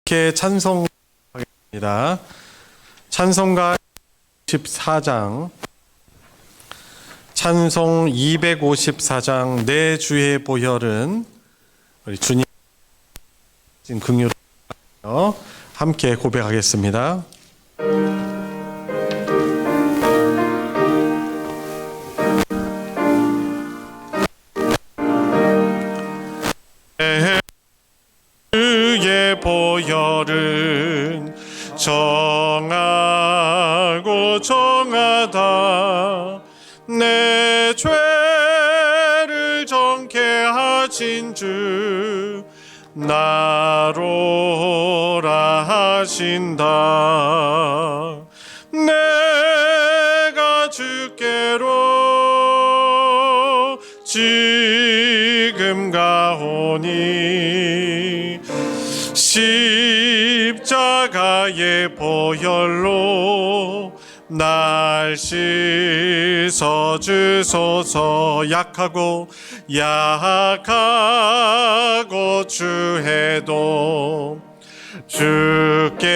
함께 찬송하겠습니다. 찬송가 14장, 찬송 254장 내 주의 보혈은 우리 주님 긍휼을 함께 고백하겠습니다. 주의 보혈은 정하고 정하다. 내 죄를 정케 하신 주 나로라 하신다. 내가 주께로 지금 가오니 십자가의 보혈로 날 씻어 주소서. 약하고 주해도 주께로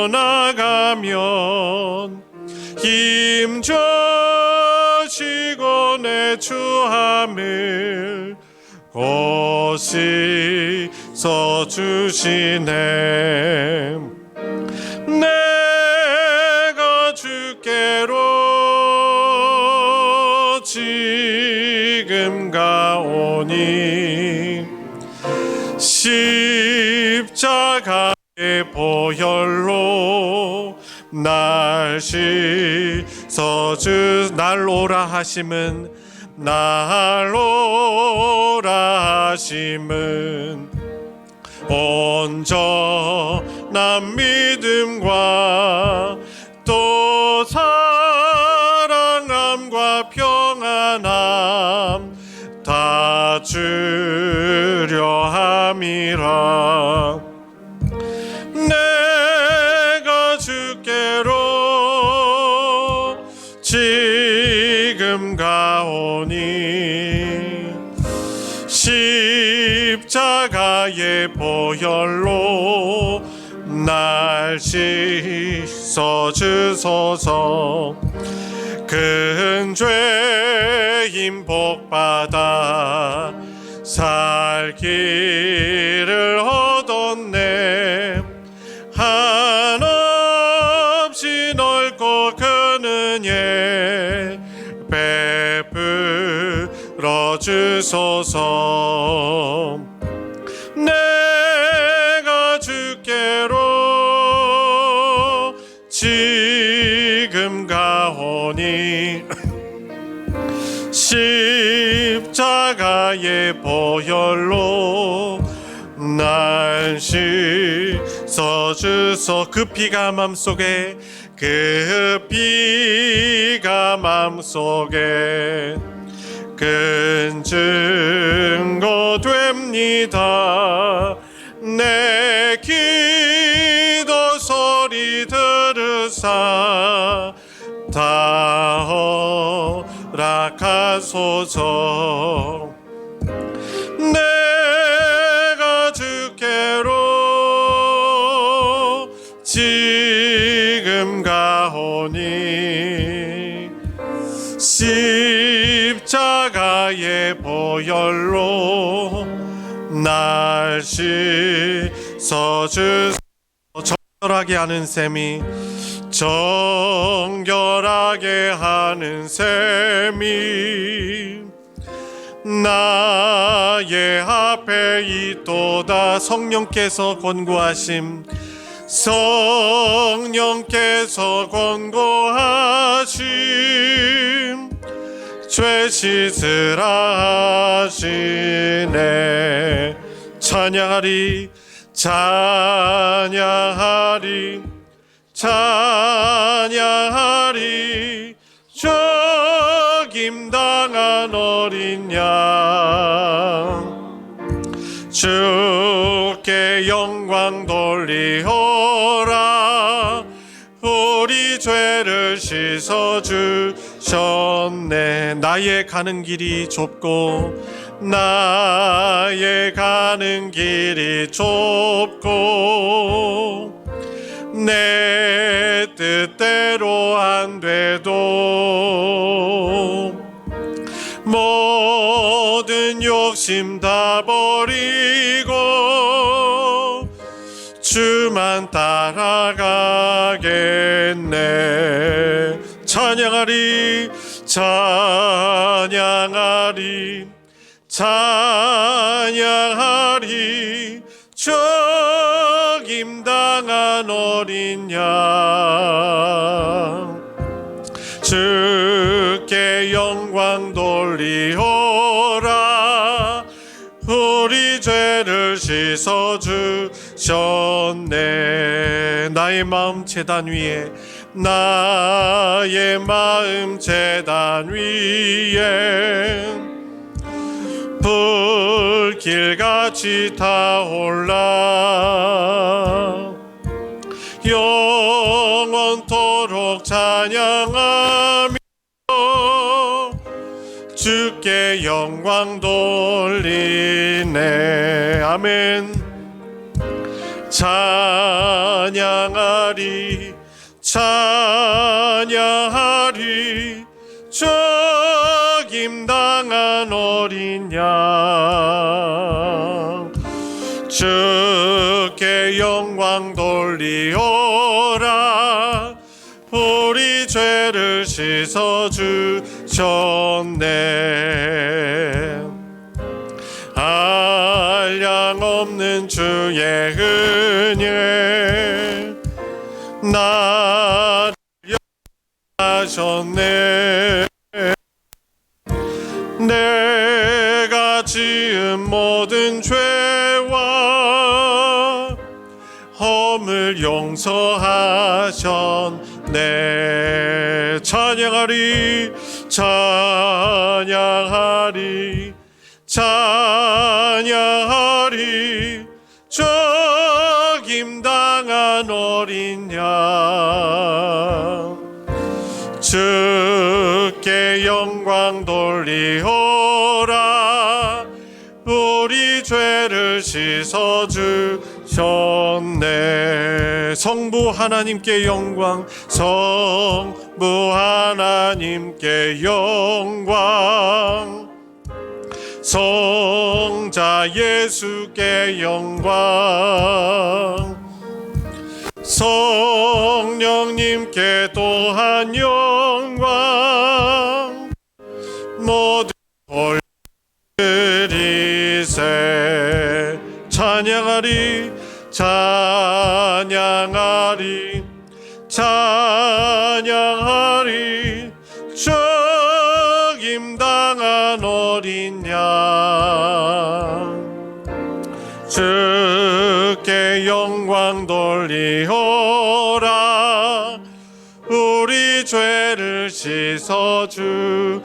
나가면 힘주시고 내 추함을 곳이 써주시네. 내가 주께로 지금 가오니 십자가의 보혈로 날 씻어주. 날 오라 하심은 온전한 믿음과 또 사랑함과 평안함 다 주려 함이라. 내가 주께로 지금 가오니 십자가의 보혈로 날 씻어 주소서. 큰 죄인 복받아 살 길을 얻었네. 한없이 넓고 큰 은혜 베풀어 주소서. 내가 주께로 지금 가오니 십자가의 보혈로 날 씻어 주소. 그 피가 맘속에 큰 증거 됩니다. 내 기도 소리 들으사 다 허락하소서. 내가 주께로 지금 가오니 십자가의 보혈로 날 씻어 주소서. 정결하게 하는 셈이 나의 앞에 있도다. 성령께서 권고하심 죄 씻으라 하시네. 찬양하리 죽임당한 어린 양 주께 영광 돌리오라. 우리 죄를 씻어 주셨네. 나의 가는 길이 좁고 나의 가는 길이 좁고 내 뜻대로 안 돼도 모든 욕심 다 버리고 주만 따라가겠네. 찬양하리 찬양하리 찬양하리 죽임당한 어린 양 주께 영광 돌리오라. 우리 죄를 씻어주셨네. 나의 마음 제단 위에 나의 마음 제단 위에 불길같이 타올라 영원토록 찬양하며 주께 영광 돌리네. 아멘. 찬양하리 찬양하리 죽임당한 어린 양 주께 영광 돌리오라. 우리 죄를 씻어주셨네. 한량없는 주의 은혜 나를 하셨네. 내가 지은 모든 죄와 허물 용서하셨네. 찬양하리 찬양하리 찬양하리 죽임당한 어린 양 주께 영광 돌리오라. 우리 죄를 씻어주셨네. 성부 하나님께 영광 성부 하나님께 영광 성자 예수께 영광 성령님께 또한 영광 모두 올리세. 찬양하리 찬양하리 찬양하리 죽임당한 어린 양 주께 영광 돌리오라. 우리 죄를 씻어주셨네.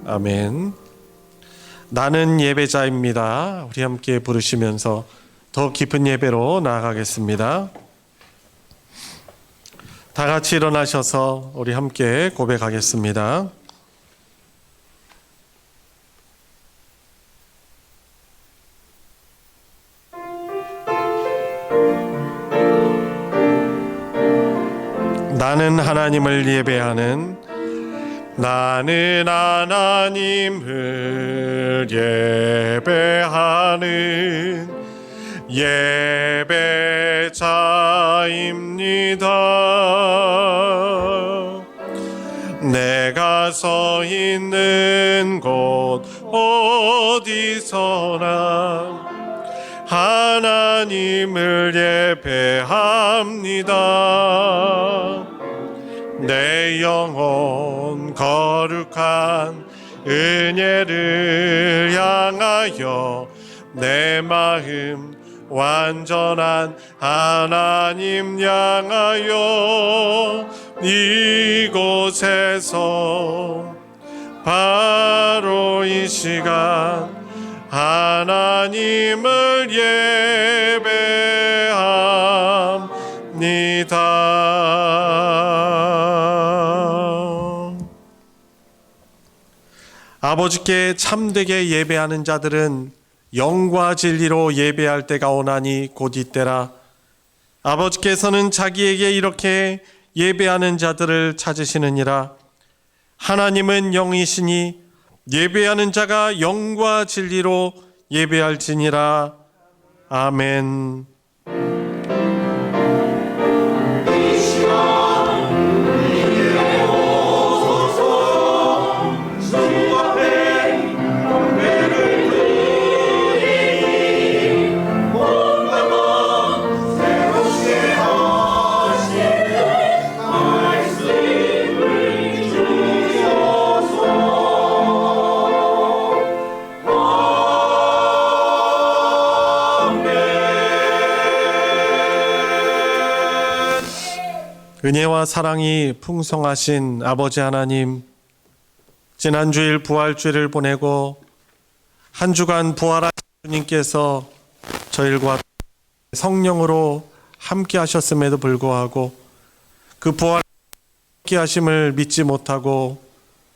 아멘. 나는 예배자입니다. 우리 함께 부르시면서 더 깊은 예배로 나아가겠습니다. 다 같이 일어나셔서 우리 함께 고백하겠습니다. 나는 하나님을 예배하는 나는 하나님을 예배하는 예배자입니다. 내가 서 있는 곳 어디서나 하나님을 예배합니다. 내 영혼 거룩한 은혜를 향하여 내 마음 완전한 하나님 향하여 이곳에서 바로 이 시간 하나님을 예배합니다. 아버지께 참되게 예배하는 자들은 영과 진리로 예배할 때가 오나니 곧 이때라. 아버지께서는 자기에게 이렇게 예배하는 자들을 찾으시느니라. 하나님은 영이시니 예배하는 자가 영과 진리로 예배할지니라. 아멘. 은혜와 사랑이 풍성하신 아버지 하나님, 지난 주일 부활주일을 보내고 한 주간 부활하신 주님께서 저희과 성령으로 함께 하셨음에도 불구하고 그 부활 함께 하심을 믿지 못하고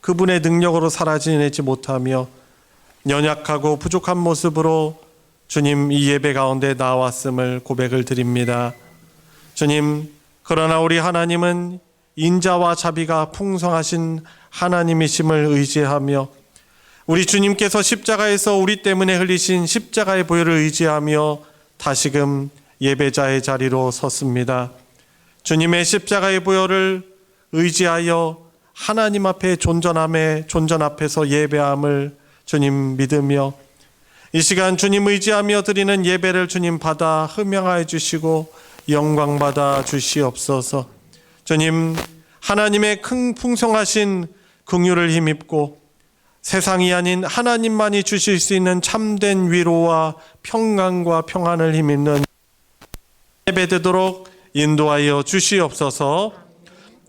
그분의 능력으로 살아지내지 못하며 연약하고 부족한 모습으로 주님 이 예배 가운데 나왔음을 고백을 드립니다. 주님, 그러나 우리 하나님은 인자와 자비가 풍성하신 하나님이심을 의지하며 우리 주님께서 십자가에서 우리 때문에 흘리신 십자가의 보혈을 의지하며 다시금 예배자의 자리로 섰습니다. 주님의 십자가의 보혈을 의지하여 하나님 앞에 존전 앞에서 예배함을 주님 믿으며 이 시간 주님 의지하며 드리는 예배를 주님 받아 흠양하여 주시고 영광 받아 주시옵소서. 주님, 하나님의 큰 풍성하신 긍휼을 힘입고 세상이 아닌 하나님만이 주실 수 있는 참된 위로와 평강과 평안을 힘입는 예배되도록 인도하여 주시옵소서.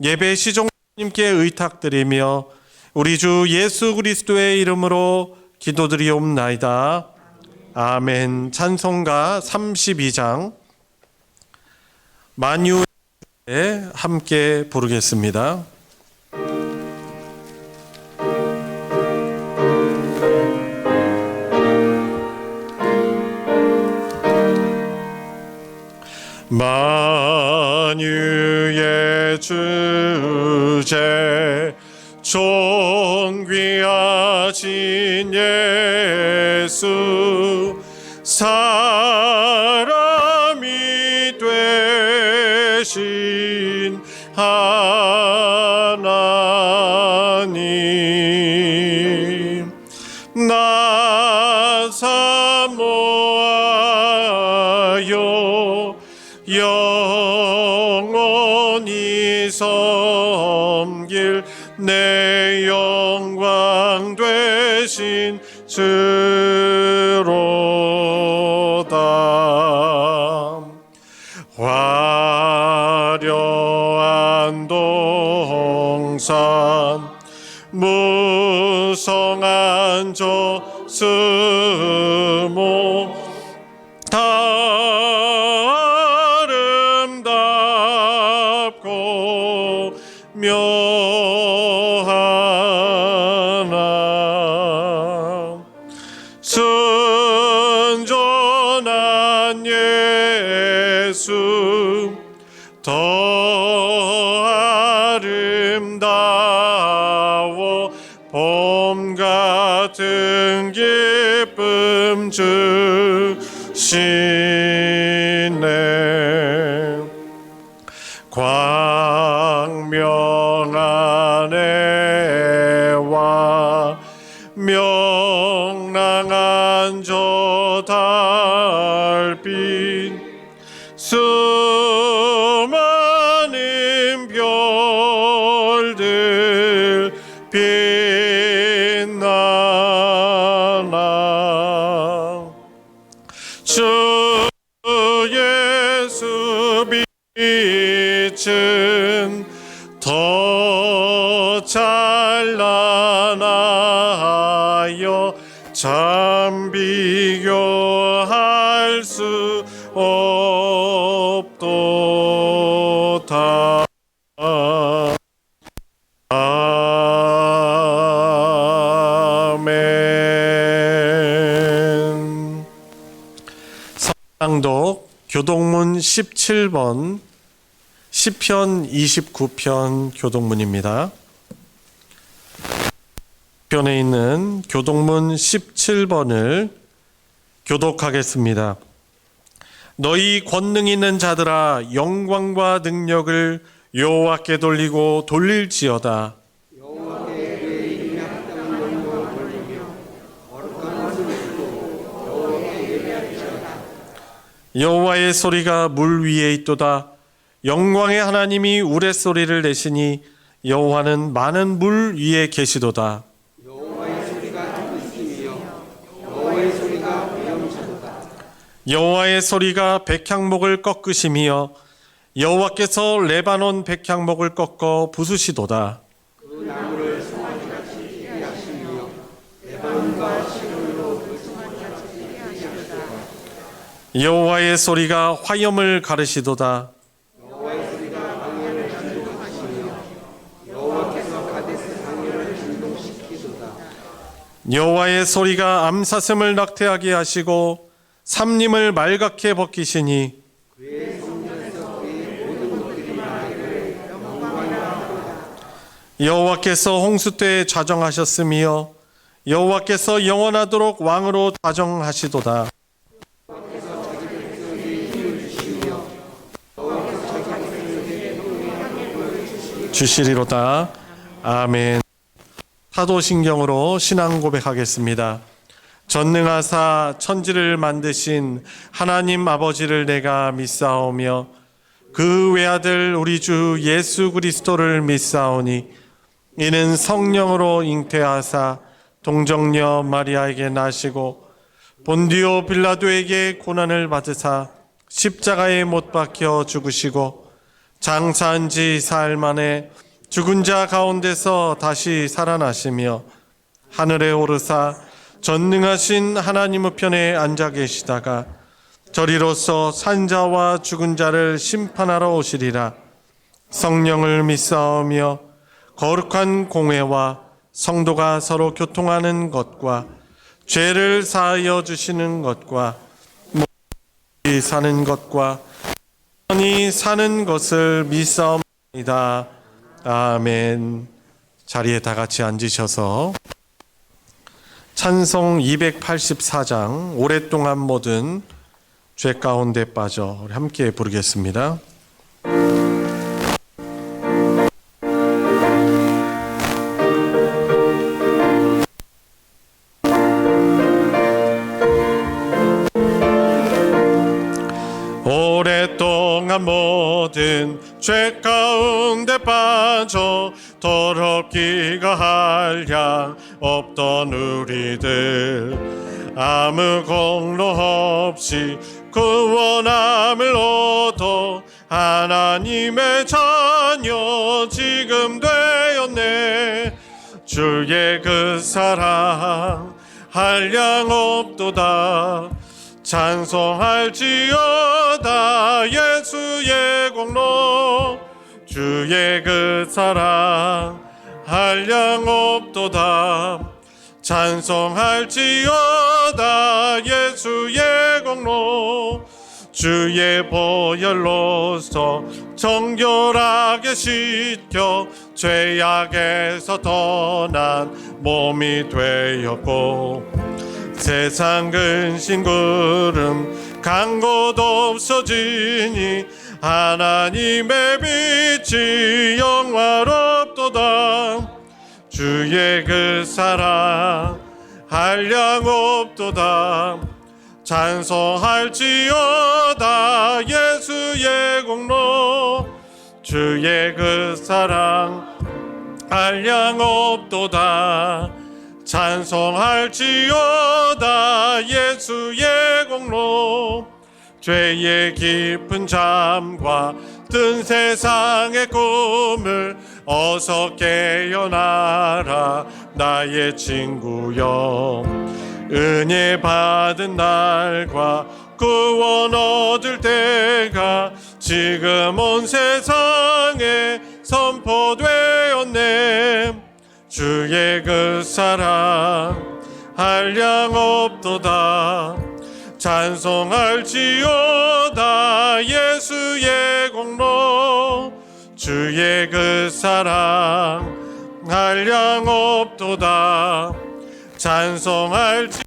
예배 시종님께 의탁드리며 우리 주 예수 그리스도의 이름으로 기도드리옵나이다. 아멘. 찬송가 32장 만유에 함께 부르겠습니다. 만유의 주제 존귀하신 예수 사람이 되신 하나님 나 사모하여 영원히 섬길 내 영광 되신 주로다. 화려한 동산 무성한 저수모 다 아름답고 묘하나 순전한 예수 더 아름다워 봄 같은 기쁨 주시네. 광명한 해와 명랑한 저 달빛 수많은 별들 빛나나 주 예수 빛은 더 찬란하여 참 비교할 수 없도다. 아멘. 교동문 17번 시편 29편 교동문입니다. 편에 있는 교동문 17번을 교독하겠습니다. 너희 권능 있는 자들아 영광과 능력을 여호와께 돌리고 돌릴지어다. 여호와의 소리가 물 위에 있도다. 영광의 하나님이 우레소리를 내시니 여호와는 많은 물 위에 계시도다. 여호와의 소리가 듣기시며 여호와의 소리가 위엄차도다. 여호와의 소리가 백향목을 꺾으시며 여호와께서 레바논 백향목을 꺾어 부수시도다. 그 나무를 송아지같이 피게 하시며 레바논과 시온으로 그 송아지같이 피게 하시도다. 여호와의 소리가 화염을 가르시도다. 여호와의 소리가 광야를 진동하시며 여호와께서 가데스 광야를 진동시키도다. 여호와의 소리가 암사슴을 낙태하게 하시고 삼림을 말갛게 벗기시니 그의 성전에서 그의 모든 것들이 나에게 영광이라. 여호와께서 홍수 때에 좌정하셨으며 여호와께서 영원하도록 왕으로 좌정하시도다. 주시리로다. 아멘. 사도신경으로 신앙 고백하겠습니다. 전능하사 천지를 만드신 하나님 아버지를 내가 믿사오며 그 외아들 우리 주 예수 그리스도를 믿사오니 이는 성령으로 잉태하사 동정녀 마리아에게 나시고 본디오 빌라도에게 고난을 받으사 십자가에 못 박혀 죽으시고 장사한 지 사흘 만에 죽은 자 가운데서 다시 살아나시며 하늘에 오르사 전능하신 하나님 우편에 앉아 계시다가 저리로서 산자와 죽은 자를 심판하러 오시리라. 성령을 믿사오며 거룩한 공회와 성도가 서로 교통하는 것과 죄를 사하여 주시는 것과 몸이 사는 것과 영원히 사는 것을 믿사옵나이다. 아멘. 자리에 다 같이 앉으셔서 찬송 284장 오랫동안 모든 죄 가운데 빠져 우리 함께 부르겠습니다. 오랫동안 모든 죄 가운데 빠져 더럽기가 한량 없던 우리들 아무 공로 없이 구원함을 얻어 하나님의 자녀 지금 되었네. 주의 그 사랑 한량 없도다. 찬송할지어다 예수의 공로 주의 그 사랑 한량 없도다. 찬송할지어다 예수의 공로 주의 보혈로서 정결하게 씻겨 죄악에서 떠난 몸이 되었고 세상 근심 구름 간 곳 없어지니 하나님의 빛이 영화롭도다. 주의 그 사랑 한량 없도다. 찬송할지어다 예수의 공로 주의 그 사랑 한량 없도다. 찬송할지어다 예수의 공로 죄의 깊은 잠과 든 세상의 꿈을 어서 깨어나라 나의 친구여. 은혜 받은 날과 구원 얻을 때가 지금 온 세상에 선포되었네. 주의 그 사랑 한량 없도다. 찬송할지어다 예수의 공로 주의 그 사랑 한량없도다. 찬송할지어다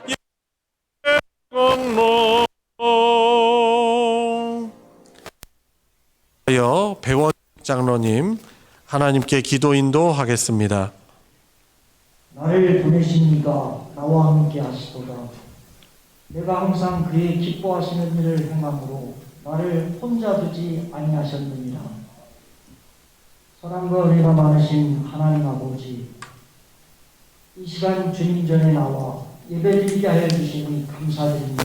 예수의 공로. 배원 장로님 하나님께 기도 인도하겠습니다. 나를 보내신 이가 나와 함께 하시도다. 내가 항상 그의 기뻐하시는 일을 행함으로 나를 혼자 두지 아니하셨느니라. 사랑과 은혜가 많으신 하나님 아버지, 이 시간 주님 전에 나와 예배드리게 하여 주시니 감사드립니다.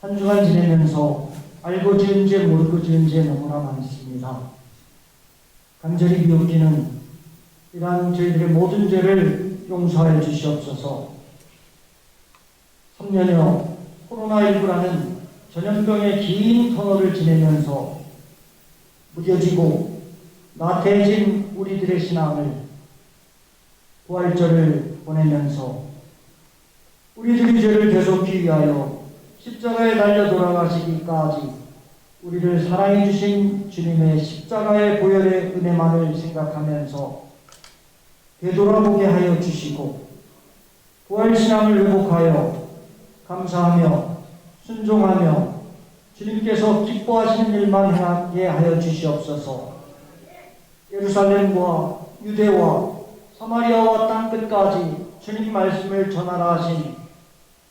한 주간 지내면서 알고 지은 죄 모르고 지은 죄 너무나 많습니다. 간절히 비옵기는 이러한 저희들의 모든 죄를 용서하여 주시옵소서. 3년여 코로나19라는 전염병의 긴 터널을 지내면서 무뎌지고 나태해진 우리들의 신앙을 부활절을 보내면서 우리들의 죄를 대속히 위하여 십자가에 달려 돌아가시기까지 우리를 사랑해 주신 주님의 십자가의 보혈의 은혜만을 생각하면서 되돌아보게 하여 주시고 부활신앙을 회복하여 감사하며 순종하며 주님께서 기뻐하시는 일만 행하게 하여 주시옵소서. 예루살렘과 유대와 사마리아와 땅끝까지 주님 말씀을 전하라 하신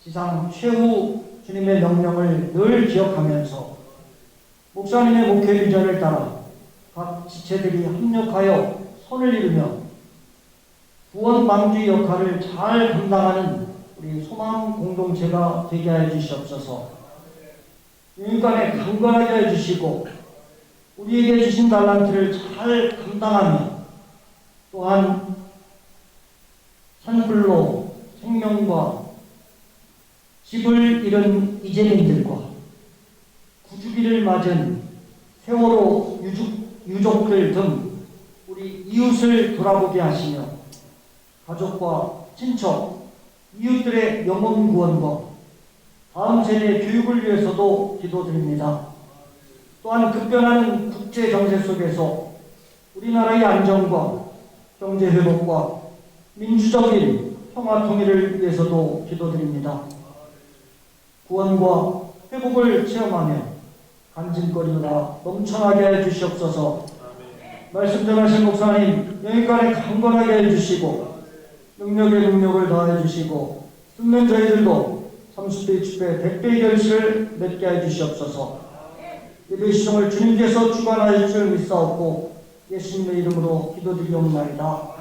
지상 최후 주님의 명령을 늘 기억하면서 목사님의 목회 비전을 따라 각 지체들이 합력하여 선을 이루며 구원 방주 역할을 잘 감당하는 우리 소망 공동체가 되게 하여 주시옵소서. 윤관에 강건하게 하여 주시고 우리에게 주신 달란트를 잘 감당하며 또한 산불로 생명과 집을 잃은 이재민들과 구주기를 맞은 세월호 유족들 등 우리 이웃을 돌아보게 하시며 가족과 친척, 이웃들의 영혼 구원과 다음 세대 교육을 위해서도 기도드립니다. 또한 급변하는 국제 정세 속에서 우리나라의 안정과 경제 회복과 민주적인 평화 통일을 위해서도 기도드립니다. 구원과 회복을 체험하며 간증거리가 넘쳐나게 해 주시옵소서. 말씀 전하신 목사님 영육간에 강건하게 해주시고 능력에 능력을 더해 주시고 듣는 저희들도 30배, 60배, 100배의 결실을 맺게 해 주시옵소서. 예배 시종을 주님께서 주관하실 줄 믿사옵고 예수님의 이름으로 기도드리옵나이다.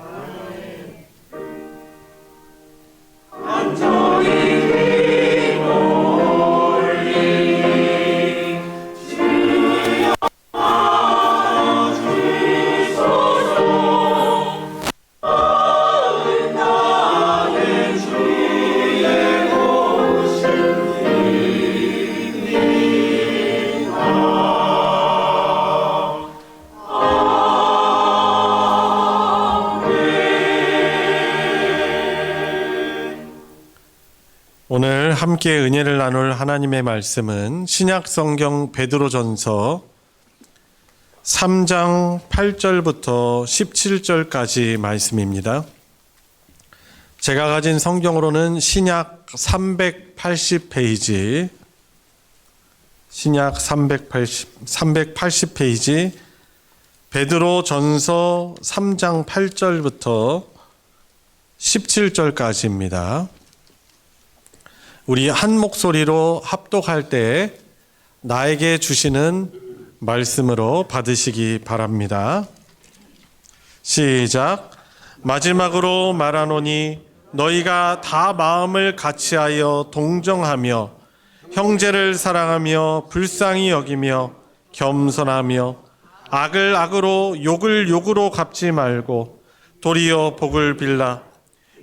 오늘 함께 은혜를 나눌 하나님의 말씀은 신약성경 베드로전서 3장 8절부터 17절까지 말씀입니다. 제가 가진 성경으로는 신약 380페이지, 신약 380페이지 베드로전서 3장 8절부터 17절까지입니다. 우리 한 목소리로 합독할 때 나에게 주시는 말씀으로 받으시기 바랍니다. 시작. 마지막으로 말하노니 너희가 다 마음을 같이하여 동정하며 형제를 사랑하며 불쌍히 여기며 겸손하며 악을 악으로 욕을 욕으로 갚지 말고 도리어 복을 빌라.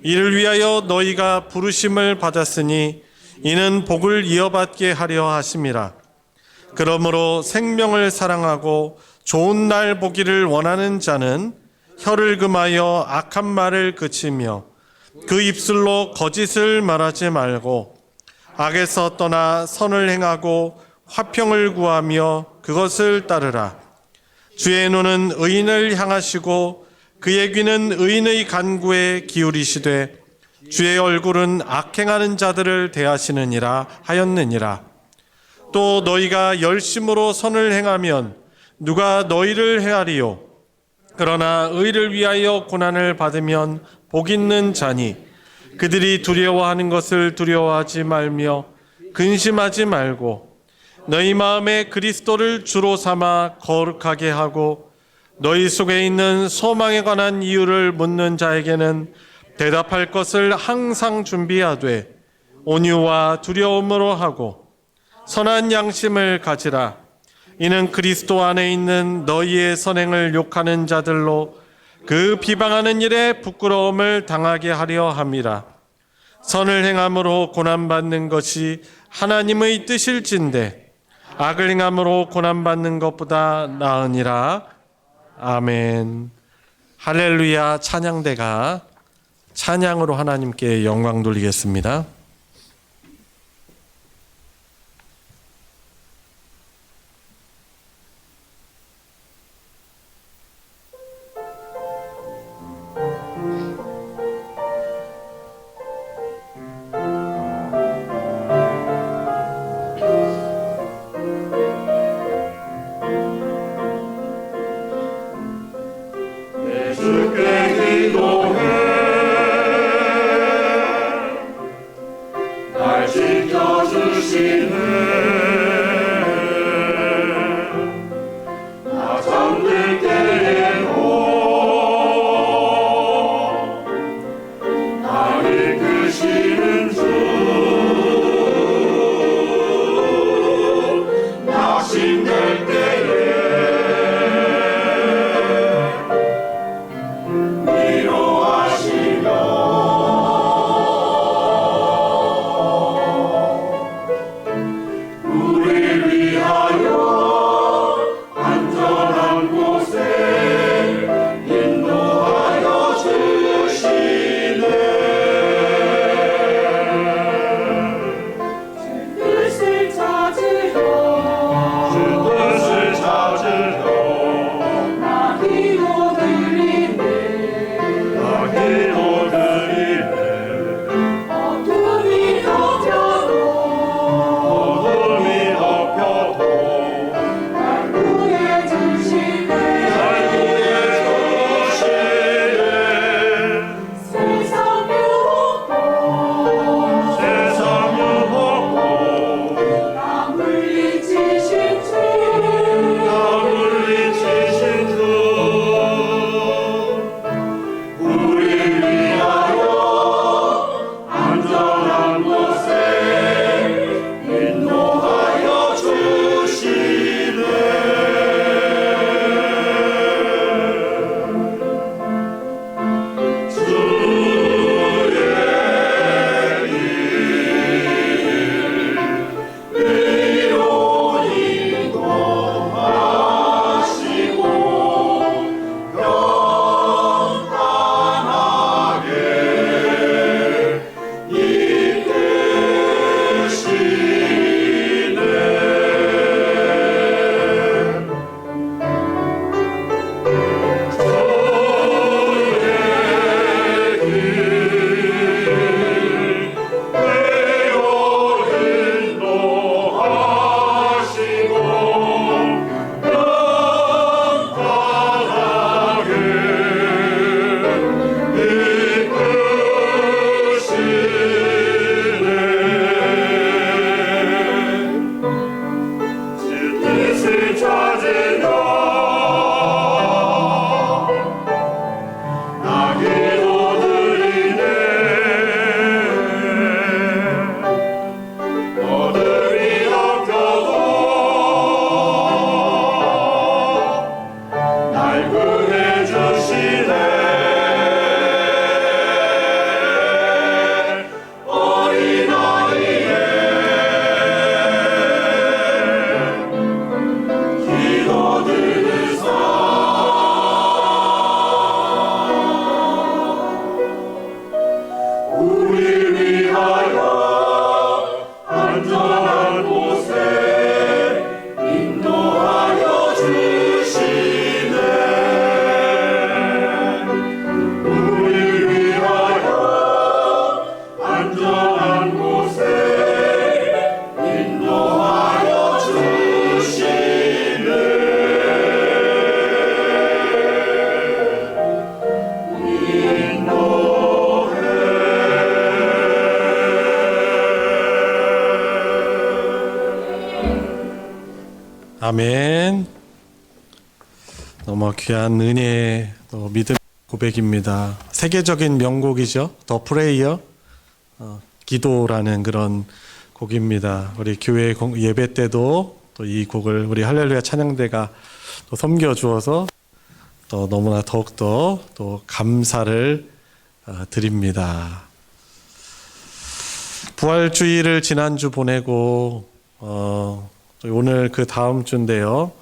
이를 위하여 너희가 부르심을 받았으니 이는 복을 이어받게 하려 하심이라. 그러므로 생명을 사랑하고 좋은 날 보기를 원하는 자는 혀를 금하여 악한 말을 그치며 그 입술로 거짓을 말하지 말고 악에서 떠나 선을 행하고 화평을 구하며 그것을 따르라. 주의 눈은 의인을 향하시고 그의 귀는 의인의 간구에 기울이시되 주의 얼굴은 악행하는 자들을 대하시느니라 하였느니라. 또 너희가 열심으로 선을 행하면 누가 너희를 해하리요? 그러나 의를 위하여 고난을 받으면 복 있는 자니 그들이 두려워하는 것을 두려워하지 말며 근심하지 말고 너희 마음에 그리스도를 주로 삼아 거룩하게 하고 너희 속에 있는 소망에 관한 이유를 묻는 자에게는 대답할 것을 항상 준비하되 온유와 두려움으로 하고 선한 양심을 가지라. 이는 그리스도 안에 있는 너희의 선행을 욕하는 자들로 그 비방하는 일에 부끄러움을 당하게 하려 함이라. 선을 행함으로 고난받는 것이 하나님의 뜻일진데 악을 행함으로 고난받는 것보다 나으니라. 아멘. 할렐루야. 찬양대가 찬양으로 하나님께 영광 돌리겠습니다. 아멘. 너무 귀한 은혜, 또 믿음 고백입니다. 세계적인 명곡이죠. 더 프레이어, 기도라는 그런 곡입니다. 우리 교회 예배 때도 또 이 곡을 우리 할렐루야 찬양대가 또 섬겨주어서 또 너무나 더욱더 또 감사를 드립니다. 부활주일을 지난주 보내고 오늘 그 다음 주인데요.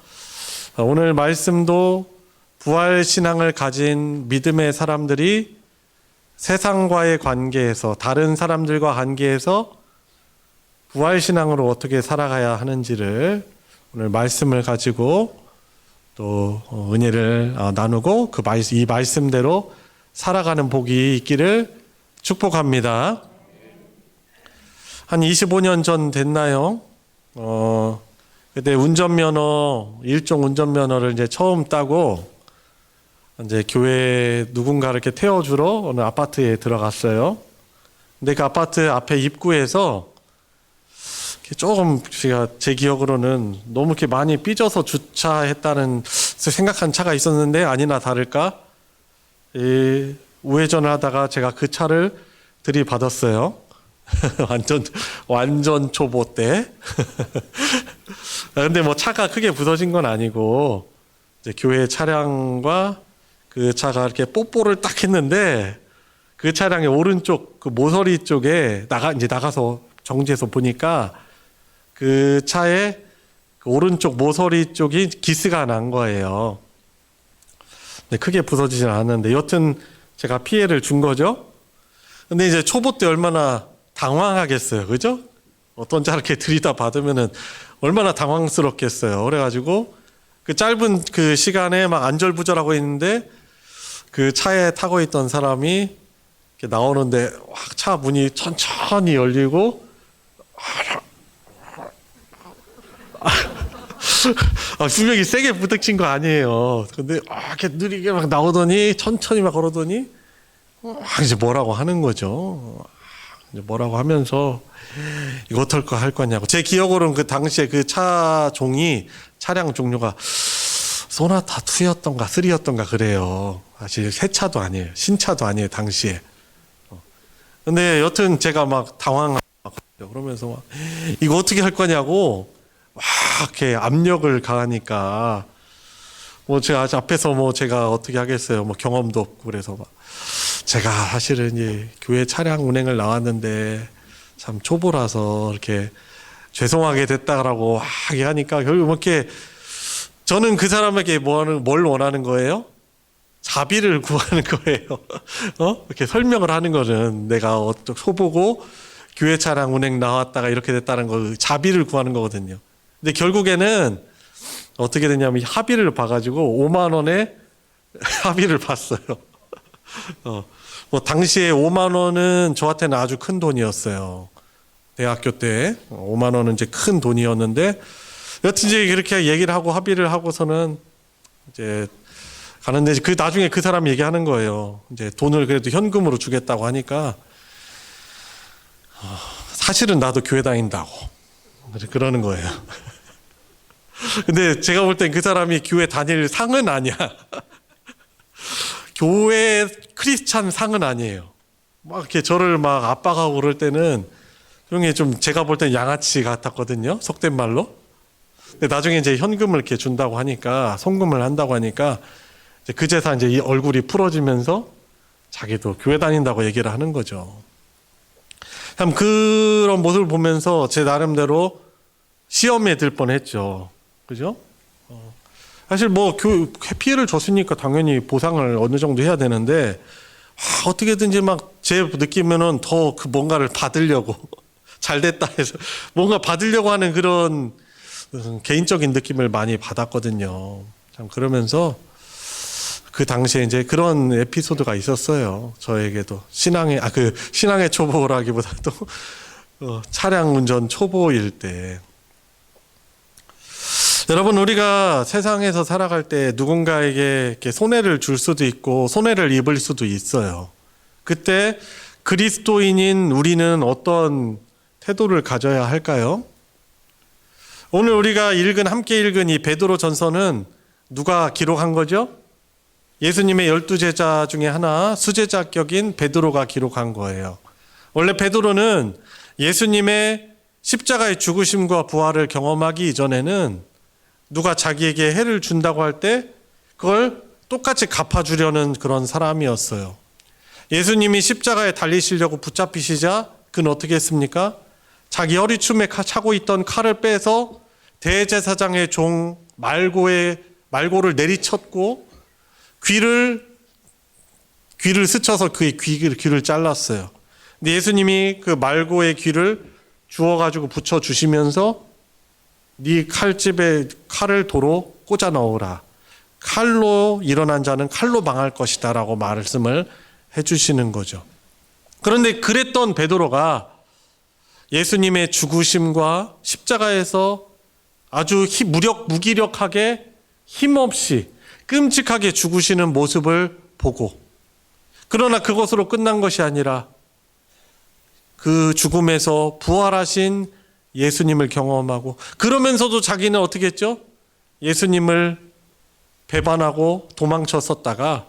오늘 말씀도 부활신앙을 가진 믿음의 사람들이 세상과의 관계에서, 다른 사람들과 관계에서 부활신앙으로 어떻게 살아가야 하는지를 오늘 말씀을 가지고 또 은혜를 나누고 이 말씀대로 살아가는 복이 있기를 축복합니다. 한 25년 전 됐나요? 그때 일종 운전면허를 이제 처음 따고 이제 교회 누군가 이렇게 태워주러 어느 아파트에 들어갔어요. 근데 그 아파트 앞에 입구에서 조금 제 기억으로는 너무 이렇게 많이 삐져서 주차했다는 생각한 차가 있었는데 아니나 다를까 우회전을 하다가 제가 그 차를 들이받았어요. 완전 초보 때. 근데 뭐 차가 크게 부서진 건 아니고 이제 교회 차량과 그 차가 이렇게 뽀뽀를 딱 했는데 그 차량의 오른쪽 그 모서리 쪽에 나가서 정지해서 보니까 그 차의 그 오른쪽 모서리 쪽이 기스가 난 거예요. 근데 크게 부서지진 않았는데 여튼 제가 피해를 준 거죠. 근데 이제 초보 때 얼마나 당황하겠어요. 그죠? 어떤 차 이렇게 들이다 받으면은 얼마나 당황스럽겠어요. 그래가지고 그 짧은 그 시간에 막 안절부절하고 있는데 그 차에 타고 있던 사람이 이렇게 나오는데 확 차 문이 천천히 열리고 분명히 세게 부딪힌 거 아니에요. 근데 이렇게 느리게 막 나오더니 천천히 막 걸어더니 이제 뭐라고 하는 거죠. 이제 뭐라고 하면서 이거 어떨 할 거냐고. 제 기억으로는 그 당시에 그 차량 종류가 소나타 2였던가 3였던가 그래요. 사실 새 차도 아니에요. 신차도 아니에요, 당시에. 근데 여튼 제가 막 당황하고 그러면서 막 이거 어떻게 할 거냐고 막 이렇게 압력을 가하니까 뭐 제가 앞에서 뭐 제가 어떻게 하겠어요. 뭐 경험도 없고 그래서 막 제가 사실은 이제 교회 차량 운행을 나왔는데 참 초보라서 이렇게 죄송하게 됐다라고 하니까 결국 이렇게 저는 그 사람에게 뭘 원하는 거예요? 자비를 구하는 거예요. 이렇게 설명을 하는 거는 내가 초보고 교회 차량 운행 나왔다가 이렇게 됐다는 거 자비를 구하는 거거든요. 근데 결국에는 어떻게 됐냐면 합의를 봐가지고 5만 원에 합의를 봤어요. 뭐 당시에 5만 원은 저한테는 아주 큰 돈이었어요. 대학교 때 5만 원은 이제 큰 돈이었는데 여튼 이제 그렇게 얘기를 하고 합의를 하고서는 이제 가는데 그 나중에 그 사람이 얘기하는 거예요. 이제 돈을 그래도 현금으로 주겠다고 하니까 사실은 나도 교회 다닌다고 그러는 거예요. 근데 제가 볼 땐 그 사람이 교회 다닐 상은 아니야. 교회 크리스찬 상은 아니에요. 막 이렇게 저를 막 압박하고 그럴 때는 형이 좀 제가 볼 땐 양아치 같았거든요. 속된 말로. 근데 나중에 이제 현금을 이렇게 준다고 하니까 송금을 한다고 하니까 이제 그제서 이제 이 얼굴이 풀어지면서 자기도 교회 다닌다고 얘기를 하는 거죠. 참 그런 모습을 보면서 제 나름대로 시험에 들 뻔했죠. 그죠? 사실 뭐 피해를 줬으니까 당연히 보상을 어느 정도 해야 되는데 어떻게든지 막 제 느끼면은 더 그 뭔가를 받으려고 잘 됐다 해서 뭔가 받으려고 하는 그런 개인적인 느낌을 많이 받았거든요. 참 그러면서 그 당시에 이제 그런 에피소드가 있었어요. 저에게도 신앙의 초보라기보다도 차량 운전 초보일 때. 여러분, 우리가 세상에서 살아갈 때 누군가에게 이렇게 손해를 줄 수도 있고 손해를 입을 수도 있어요. 그때 그리스도인인 우리는 어떤 태도를 가져야 할까요? 오늘 우리가 함께 읽은 이 베드로 전서는 누가 기록한 거죠? 예수님의 12제자 중에 하나 수제자격인 베드로가 기록한 거예요. 원래 베드로는 예수님의 십자가의 죽으심과 부활을 경험하기 이전에는 누가 자기에게 해를 준다고 할 때 그걸 똑같이 갚아주려는 그런 사람이었어요. 예수님이 십자가에 달리시려고 붙잡히시자 그는 어떻게 했습니까? 자기 허리춤에 차고 있던 칼을 빼서 대제사장의 종 말고를 내리쳤고 귀를 스쳐서 그의 귀를 잘랐어요. 근데 예수님이 그 말고의 귀를 주워가지고 붙여주시면서 네 칼집에 칼을 도로 꽂아 넣으라. 칼로 일어난 자는 칼로 망할 것이다 라고 말씀을 해주시는 거죠. 그런데 그랬던 베드로가 예수님의 죽으심과 십자가에서 아주 무기력하게 힘없이 끔찍하게 죽으시는 모습을 보고, 그러나 그것으로 끝난 것이 아니라 그 죽음에서 부활하신 예수님을 경험하고, 그러면서도 자기는 어떻게 했죠? 예수님을 배반하고 도망쳤었다가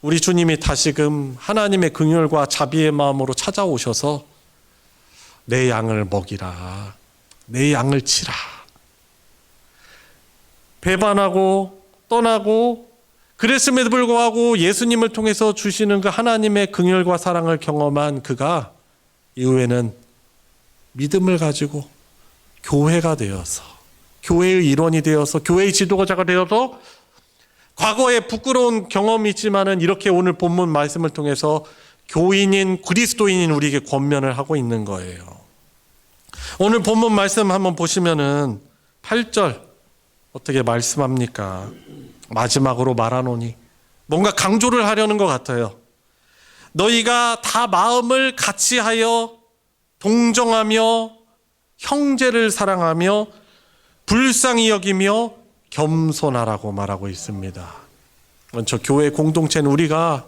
우리 주님이 다시금 하나님의 긍휼과 자비의 마음으로 찾아오셔서 내 양을 먹이라, 내 양을 치라. 배반하고 떠나고 그랬음에도 불구하고 예수님을 통해서 주시는 그 하나님의 긍휼과 사랑을 경험한 그가 이후에는 믿음을 가지고 교회가 되어서, 교회의 일원이 되어서, 교회의 지도자가 되어서, 과거에 부끄러운 경험이 있지만은 이렇게 오늘 본문 말씀을 통해서 교인인 그리스도인인 우리에게 권면을 하고 있는 거예요. 오늘 본문 말씀 한번 보시면은 8절 어떻게 말씀합니까? 마지막으로 말하노니, 뭔가 강조를 하려는 것 같아요. 너희가 다 마음을 같이하여 동정하며 형제를 사랑하며 불쌍히 여기며 겸손하라고 말하고 있습니다. 저 교회 공동체는 우리가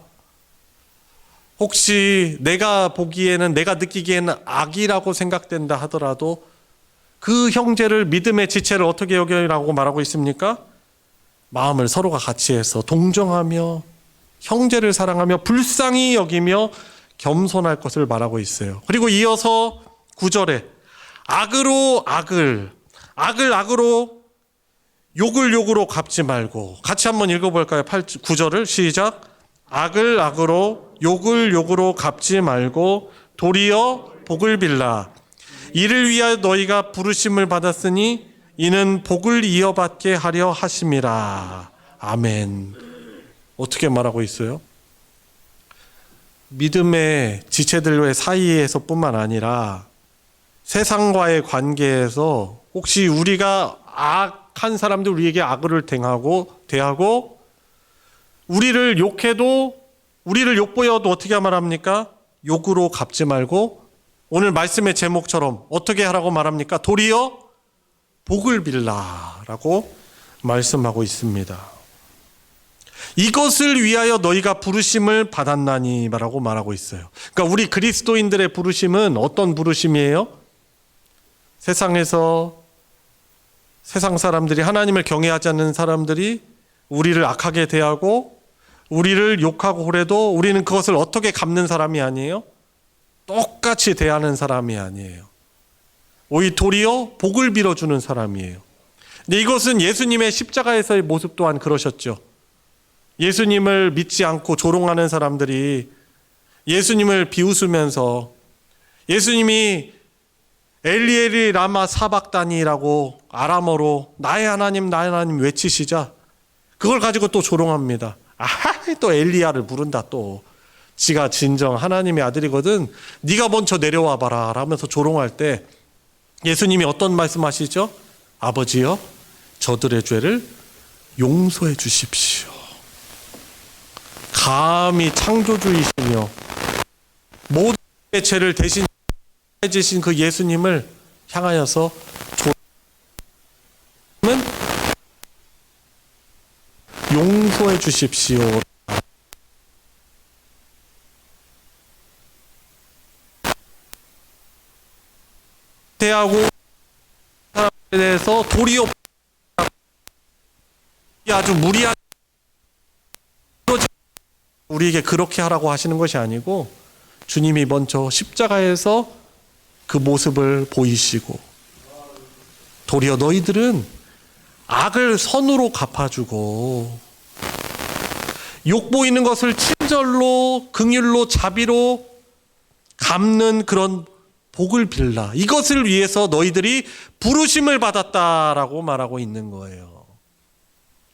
혹시 내가 보기에는, 내가 느끼기에는 악이라고 생각된다 하더라도 그 형제를, 믿음의 지체를 어떻게 여기라고 말하고 있습니까? 마음을 서로가 같이 해서 동정하며 형제를 사랑하며 불쌍히 여기며 겸손할 것을 말하고 있어요. 그리고 이어서 9절에 악으로 악으로 욕을 욕으로 갚지 말고, 같이 한번 읽어볼까요? 9절을 시작. 악을 악으로 욕을 욕으로 갚지 말고 도리어 복을 빌라. 이를 위하여 너희가 부르심을 받았으니 이는 복을 이어받게 하려 하심이라. 아멘. 어떻게 말하고 있어요? 믿음의 지체들과의 사이에서 뿐만 아니라 세상과의 관계에서 혹시 우리가 악한 사람들, 우리에게 악을 대하고 우리를 욕해도, 우리를 욕보여도 어떻게 말합니까? 욕으로 갚지 말고 오늘 말씀의 제목처럼 어떻게 하라고 말합니까? 도리어 복을 빌라라고 말씀하고 있습니다. 이것을 위하여 너희가 부르심을 받았나니 라고 말하고 있어요. 그러니까 우리 그리스도인들의 부르심은 어떤 부르심이에요? 세상에서 세상 사람들이, 하나님을 경외하지 않는 사람들이 우리를 악하게 대하고 우리를 욕하고 그래도 우리는 그것을 어떻게 갚는 사람이 아니에요? 똑같이 대하는 사람이 아니에요. 오히려 도리어 복을 빌어주는 사람이에요. 근데 이것은 예수님의 십자가에서의 모습 또한 그러셨죠. 예수님을 믿지 않고 조롱하는 사람들이 예수님을 비웃으면서 예수님이 엘리엘리 라마 사박다니라고 아람어로 나의 하나님 외치시자 그걸 가지고 또 조롱합니다. 또 엘리야를 부른다. 또 지가 진정 하나님의 아들이거든, 네가 먼저 내려와 봐라 라면서 조롱할 때 예수님이 어떤 말씀하시죠? 아버지여, 저들의 죄를 용서해 주십시오. 감히 창조주이시며 모든 죄를 대신 지신 그 예수님을 향하여서 조롱은 용서해 주십시오. 대하고 대해서 도리어 아주 무리한 우리에게 그렇게 하라고 하시는 것이 아니고 주님이 먼저 십자가에서 그 모습을 보이시고 도리어 너희들은 악을 선으로 갚아주고 욕보이는 것을 친절로 긍휼로 자비로 갚는 그런 복을 빌라. 이것을 위해서 너희들이 부르심을 받았다라고 말하고 있는 거예요.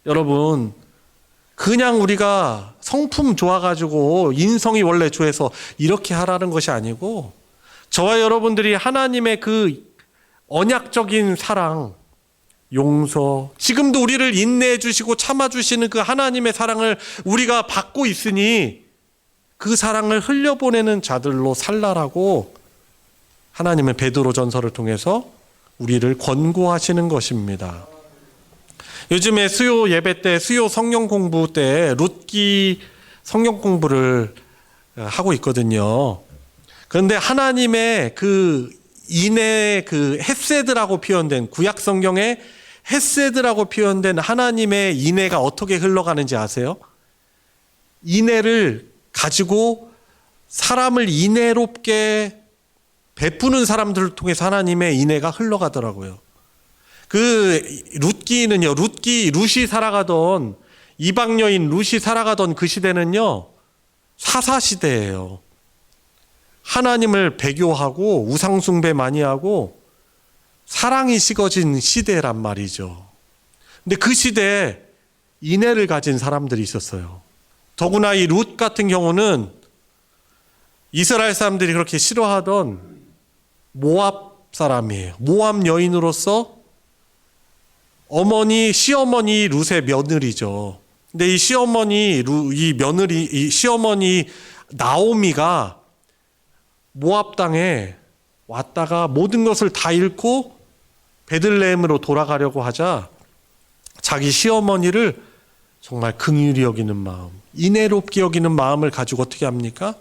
여러분, 그냥 우리가 성품 좋아가지고 인성이 원래 좋아서 이렇게 하라는 것이 아니고 저와 여러분들이 하나님의 그 언약적인 사랑, 용서, 지금도 우리를 인내해 주시고 참아주시는 그 하나님의 사랑을 우리가 받고 있으니 그 사랑을 흘려보내는 자들로 살라라고 하나님의 베드로전서를 통해서 우리를 권고하시는 것입니다. 요즘에 수요 예배 때, 수요 성경 공부 때 룻기 성경 공부를 하고 있거든요. 그런데 하나님의 그 인의 그 헤세드라고 표현된 구약 성경에 헤세드라고 표현된 하나님의 인애가 어떻게 흘러가는지 아세요? 인애를 가지고 사람을 인애롭게 베푸는 사람들을 통해서 하나님의 인애가 흘러가더라고요. 그 룻기는요, 룻이 살아가던 이방 여인 룻이 살아가던 그 시대는요, 사사 시대예요. 하나님을 배교하고 우상숭배 많이 하고 사랑이 식어진 시대란 말이죠. 근데 그 시대에 인애를 가진 사람들이 있었어요. 더구나 이 룻 같은 경우는 이스라엘 사람들이 그렇게 싫어하던 모압 사람이에요. 모압 여인으로서 시어머니 룻의 며느리죠. 근데 이 시어머니 나오미가 모압 땅에 왔다가 모든 것을 다 잃고 베들레헴으로 돌아가려고 하자 자기 시어머니를 정말 긍휼히 여기는 마음, 인애롭게 여기는 마음을 가지고 어떻게 합니까?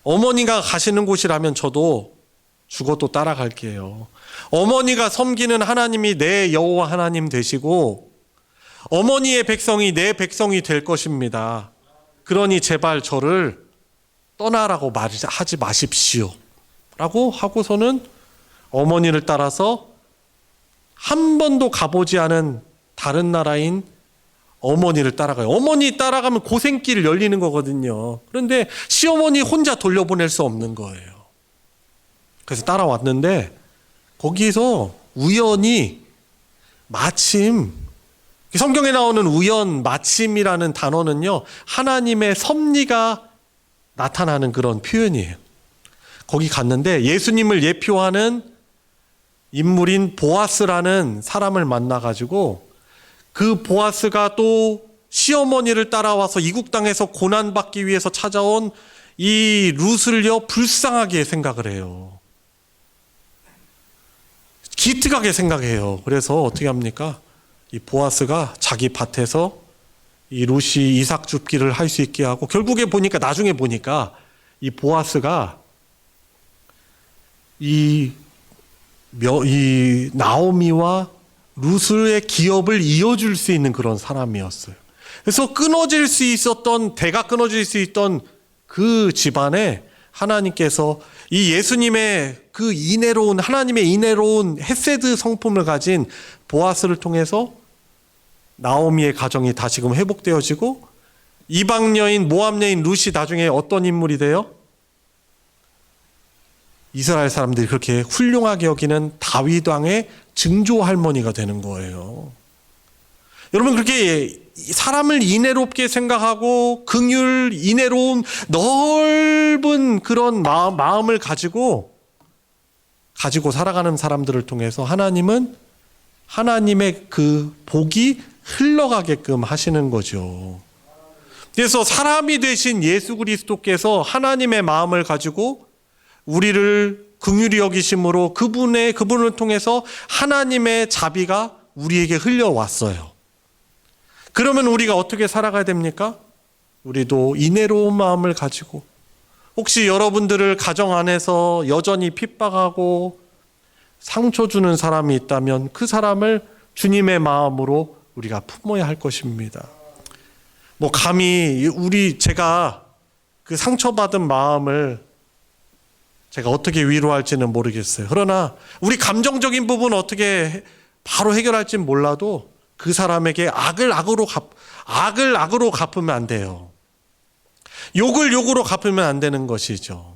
어머니가 가시는 곳이라면 저도 죽어도 따라갈게요. 어머니가 섬기는 하나님이 내 여호와 하나님 되시고 어머니의 백성이 내 백성이 될 것입니다. 그러니 제발 저를 떠나라고 하지 마십시오 라고 하고서는 어머니를 따라서 한 번도 가보지 않은 다른 나라인 어머니를 따라가요. 어머니 따라가면 고생길 열리는 거거든요. 그런데 시어머니 혼자 돌려보낼 수 없는 거예요. 그래서 따라왔는데 거기서 우연히 마침, 성경에 나오는 우연, 마침이라는 단어는요, 하나님의 섭리가 나타나는 그런 표현이에요. 거기 갔는데 예수님을 예표하는 인물인 보아스라는 사람을 만나가지고 그 보아스가 또 시어머니를 따라와서 이국 땅에서 고난받기 위해서 찾아온 이 룻을요 불쌍하게 생각을 해요. 기특하게 생각해요. 그래서 어떻게 합니까? 이 보아스가 자기 밭에서 이 룻이 이삭 줍기를 할 수 있게 하고 나중에 보니까 이 보아스가 이 나오미와 룻의 기업을 이어줄 수 있는 그런 사람이었어요. 그래서 대가 끊어질 수 있던 그 집안에 하나님께서 이 예수님의 그 하나님의 인애로운 헤세드 성품을 가진 보아스를 통해서 나오미의 가정이 다시금 회복되어지고 이방 여인 모압 여인 룻이 나중에 어떤 인물이 돼요? 이스라엘 사람들이 그렇게 훌륭하게 여기는 다윗 왕의 증조 할머니가 되는 거예요. 여러분, 그렇게 사람을 인애롭게 생각하고 긍휼, 인애로운 넓은 그런 마음을 가지고 살아가는 사람들을 통해서 하나님은 하나님의 그 복이 흘러가게끔 하시는 거죠. 그래서 사람이 되신 예수 그리스도께서 하나님의 마음을 가지고 우리를 긍휼히 여기심으로 그분을 통해서 하나님의 자비가 우리에게 흘려왔어요. 그러면 우리가 어떻게 살아가야 됩니까? 우리도 인애로운 마음을 가지고, 혹시 여러분들을 가정 안에서 여전히 핍박하고 상처 주는 사람이 있다면 그 사람을 주님의 마음으로 우리가 품어야 할 것입니다. 뭐 감히 제가 그 상처받은 마음을 제가 어떻게 위로할지는 모르겠어요. 그러나 우리 감정적인 부분 어떻게 바로 해결할지는 몰라도 그 사람에게 악을 악으로 갚으면 안 돼요. 욕을 욕으로 갚으면 안 되는 것이죠.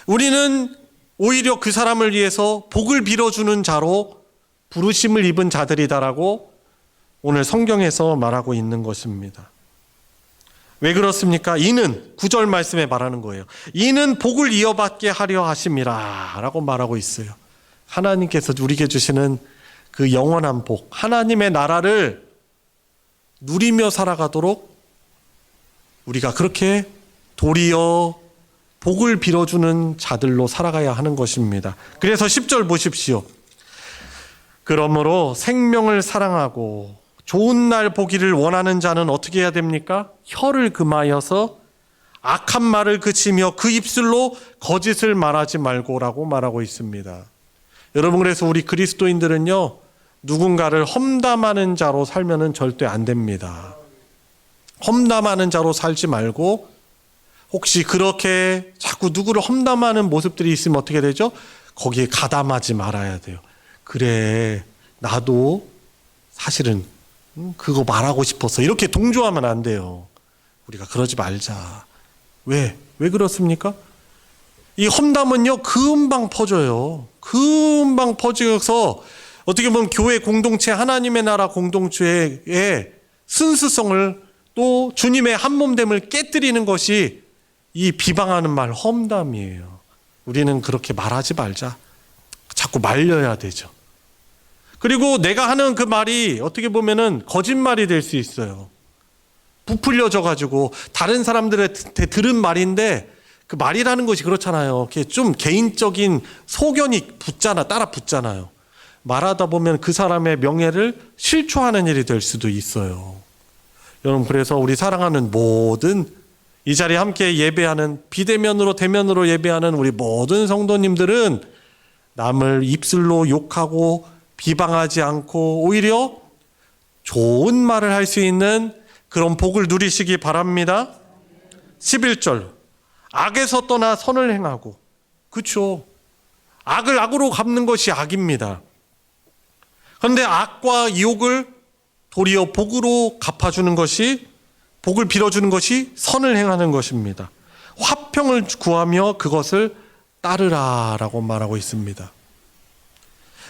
우리는 오히려 그 사람을 위해서 복을 빌어주는 자로 부르심을 입은 자들이다라고 오늘 성경에서 말하고 있는 것입니다. 왜 그렇습니까? 이는 9절 말씀에 말하는 거예요. 이는 복을 이어받게 하려 하심이라 라고 말하고 있어요. 하나님께서 우리에게 주시는 그 영원한 복, 하나님의 나라를 누리며 살아가도록 우리가 그렇게 도리어 복을 빌어주는 자들로 살아가야 하는 것입니다. 그래서 10절 보십시오. 그러므로 생명을 사랑하고 좋은 날 보기를 원하는 자는 어떻게 해야 됩니까? 혀를 금하여서 악한 말을 그치며 그 입술로 거짓을 말하지 말고라고 말하고 있습니다. 여러분, 그래서 우리 그리스도인들은요, 누군가를 험담하는 자로 살면은 절대 안 됩니다. 험담하는 자로 살지 말고, 혹시 그렇게 자꾸 누구를 험담하는 모습들이 있으면 어떻게 되죠? 거기에 가담하지 말아야 돼요. 그래, 나도 사실은 그거 말하고 싶어서 이렇게 동조하면 안 돼요. 우리가 그러지 말자. 왜 그렇습니까? 이 험담은요, 금방 퍼져요. 금방 퍼져서 어떻게 보면 교회 공동체, 하나님의 나라 공동체의 순수성을, 또 주님의 한몸됨을 깨뜨리는 것이 이 비방하는 말, 험담이에요. 우리는 그렇게 말하지 말자. 자꾸 말려야 되죠. 그리고 내가 하는 그 말이 어떻게 보면은 거짓말이 될 수 있어요. 부풀려져 가지고 다른 사람들한테 들은 말인데, 그 말이라는 것이 그렇잖아요. 좀 개인적인 소견이 따라 붙잖아요. 말하다 보면 그 사람의 명예를 실추하는 일이 될 수도 있어요. 여러분, 그래서 우리 사랑하는 모든 이 자리에 함께 예배하는, 비대면으로 대면으로 예배하는 우리 모든 성도님들은 남을 입술로 욕하고 비방하지 않고 오히려 좋은 말을 할 수 있는 그런 복을 누리시기 바랍니다. 11절, 악에서 떠나 선을 행하고. 그렇죠. 악을 악으로 갚는 것이 악입니다. 그런데 악과 욕을 도리어 복으로 갚아주는 것이, 복을 빌어주는 것이 선을 행하는 것입니다. 화평을 구하며 그것을 따르라라고 말하고 있습니다.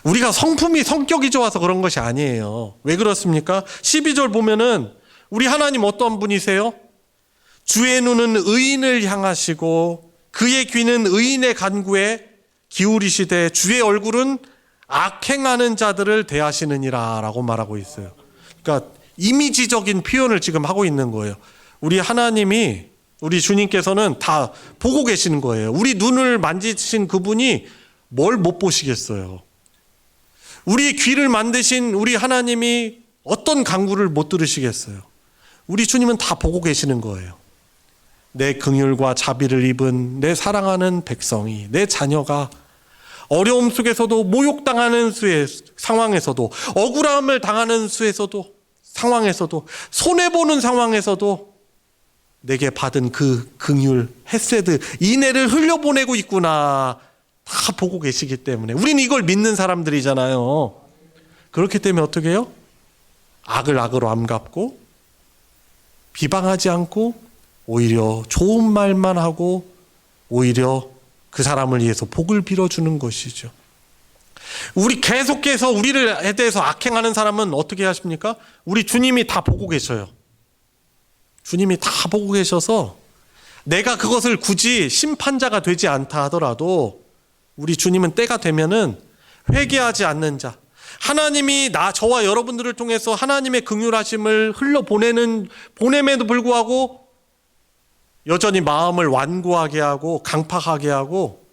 우리가 성격이 좋아서 그런 것이 아니에요. 왜 그렇습니까? 12절 보면은 우리 하나님 어떤 분이세요? 주의 눈은 의인을 향하시고 그의 귀는 의인의 간구에 기울이시되 주의 얼굴은 악행하는 자들을 대하시느니라 라고 말하고 있어요. 그러니까 이미지적인 표현을 지금 하고 있는 거예요. 우리 하나님이, 우리 주님께서는 다 보고 계시는 거예요. 우리 눈을 만지신 그분이 뭘 못 보시겠어요. 우리 귀를 만드신 우리 하나님이 어떤 간구를 못 들으시겠어요. 우리 주님은 다 보고 계시는 거예요. 내 긍휼과 자비를 입은 내 사랑하는 백성이, 내 자녀가 어려움 속에서도, 모욕당하는 상황에서도, 억울함을 당하는 상황에서도, 손해보는 상황에서도 내게 받은 그 긍휼, 헤세드, 인애를 흘려보내고 있구나, 다 보고 계시기 때문에 우리는 이걸 믿는 사람들이잖아요. 그렇기 때문에 어떻게 해요? 악을 악으로 안 갚고 비방하지 않고 오히려 좋은 말만 하고 오히려 그 사람을 위해서 복을 빌어주는 것이죠. 우리 계속해서 우리에 대해서 악행하는 사람은 어떻게 하십니까? 우리 주님이 다 보고 계셔요. 주님이 다 보고 계셔서 내가 그것을 굳이 심판자가 되지 않다 하더라도 우리 주님은 때가 되면은 회개하지 않는 자, 하나님이 저와 여러분들을 통해서 하나님의 긍휼하심을 보냄에도 불구하고 여전히 마음을 완고하게 하고 강팍하게 하고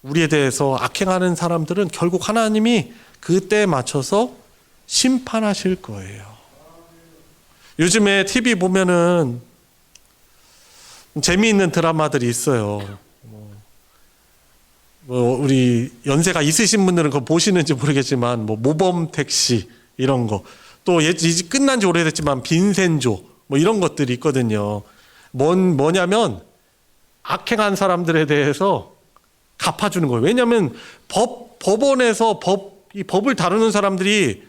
우리에 대해서 악행하는 사람들은 결국 하나님이 그때에 맞춰서 심판하실 거예요. 요즘에 TV 보면은 재미있는 드라마들이 있어요. 뭐 우리 연세가 있으신 분들은 그거 보시는지 모르겠지만 뭐 모범 택시 이런 거, 또 이제 끝난 지 오래됐지만 빈센조 뭐 이런 것들이 있거든요. 뭐냐면 악행한 사람들에 대해서 갚아주는 거예요. 왜냐하면 법원에서 이 법을 다루는 사람들이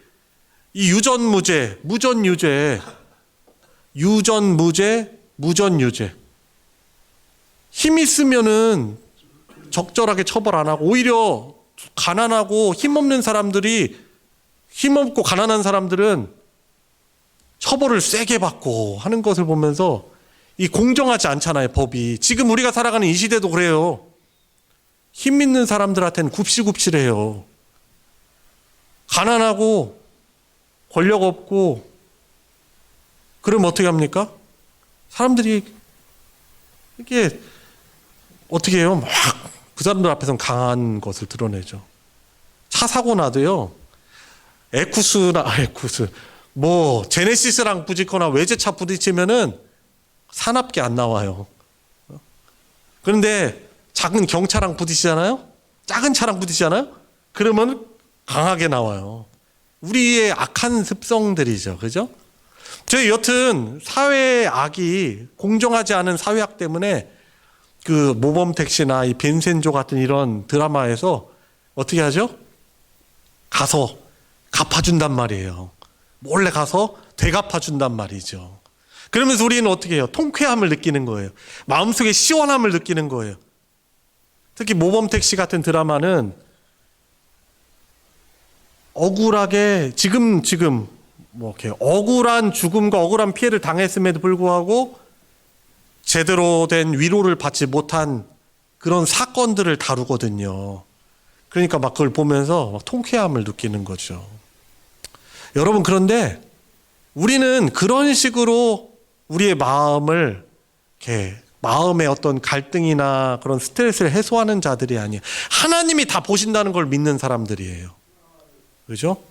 이 유전무죄, 무전유죄, 유전무죄, 무전유죄, 힘 있으면은 적절하게 처벌 안 하고 오히려 가난하고 힘없는 사람들이, 힘없고 가난한 사람들은 처벌을 세게 받고 하는 것을 보면서 이 공정하지 않잖아요, 법이. 지금 우리가 살아가는 이 시대도 그래요. 힘 있는 사람들한테는 굽실굽실해요. 가난하고 권력 없고 그러면 어떻게 합니까? 사람들이 이게 어떻게 해요? 막 그 사람들 앞에서는 강한 것을 드러내죠. 차 사고 나도요, 에쿠스 뭐 제네시스랑 부딪거나 외제차 부딪히면은 사납게 안 나와요. 그런데 작은 경차랑 부딪히잖아요? 작은 차랑 부딪히잖아요? 그러면 강하게 나와요. 우리의 악한 습성들이죠. 그죠? 저희 여튼 사회의 악이, 공정하지 않은 사회악 때문에 그 모범 택시나 이 빈센조 같은 이런 드라마에서 어떻게 하죠? 가서 갚아준단 말이에요. 몰래 가서 되갚아준단 말이죠. 그러면서 우리는 어떻게 해요? 통쾌함을 느끼는 거예요. 마음속에 시원함을 느끼는 거예요. 특히 모범 택시 같은 드라마는 억울하게 지금 뭐 이렇게 억울한 죽음과 억울한 피해를 당했음에도 불구하고 제대로 된 위로를 받지 못한 그런 사건들을 다루거든요. 그러니까 막 그걸 보면서 막 통쾌함을 느끼는 거죠. 여러분, 그런데 우리는 그런 식으로 우리의 마음을 이렇게 마음의 어떤 갈등이나 그런 스트레스를 해소하는 자들이 아니에요. 하나님이 다 보신다는 걸 믿는 사람들이에요. 그죠?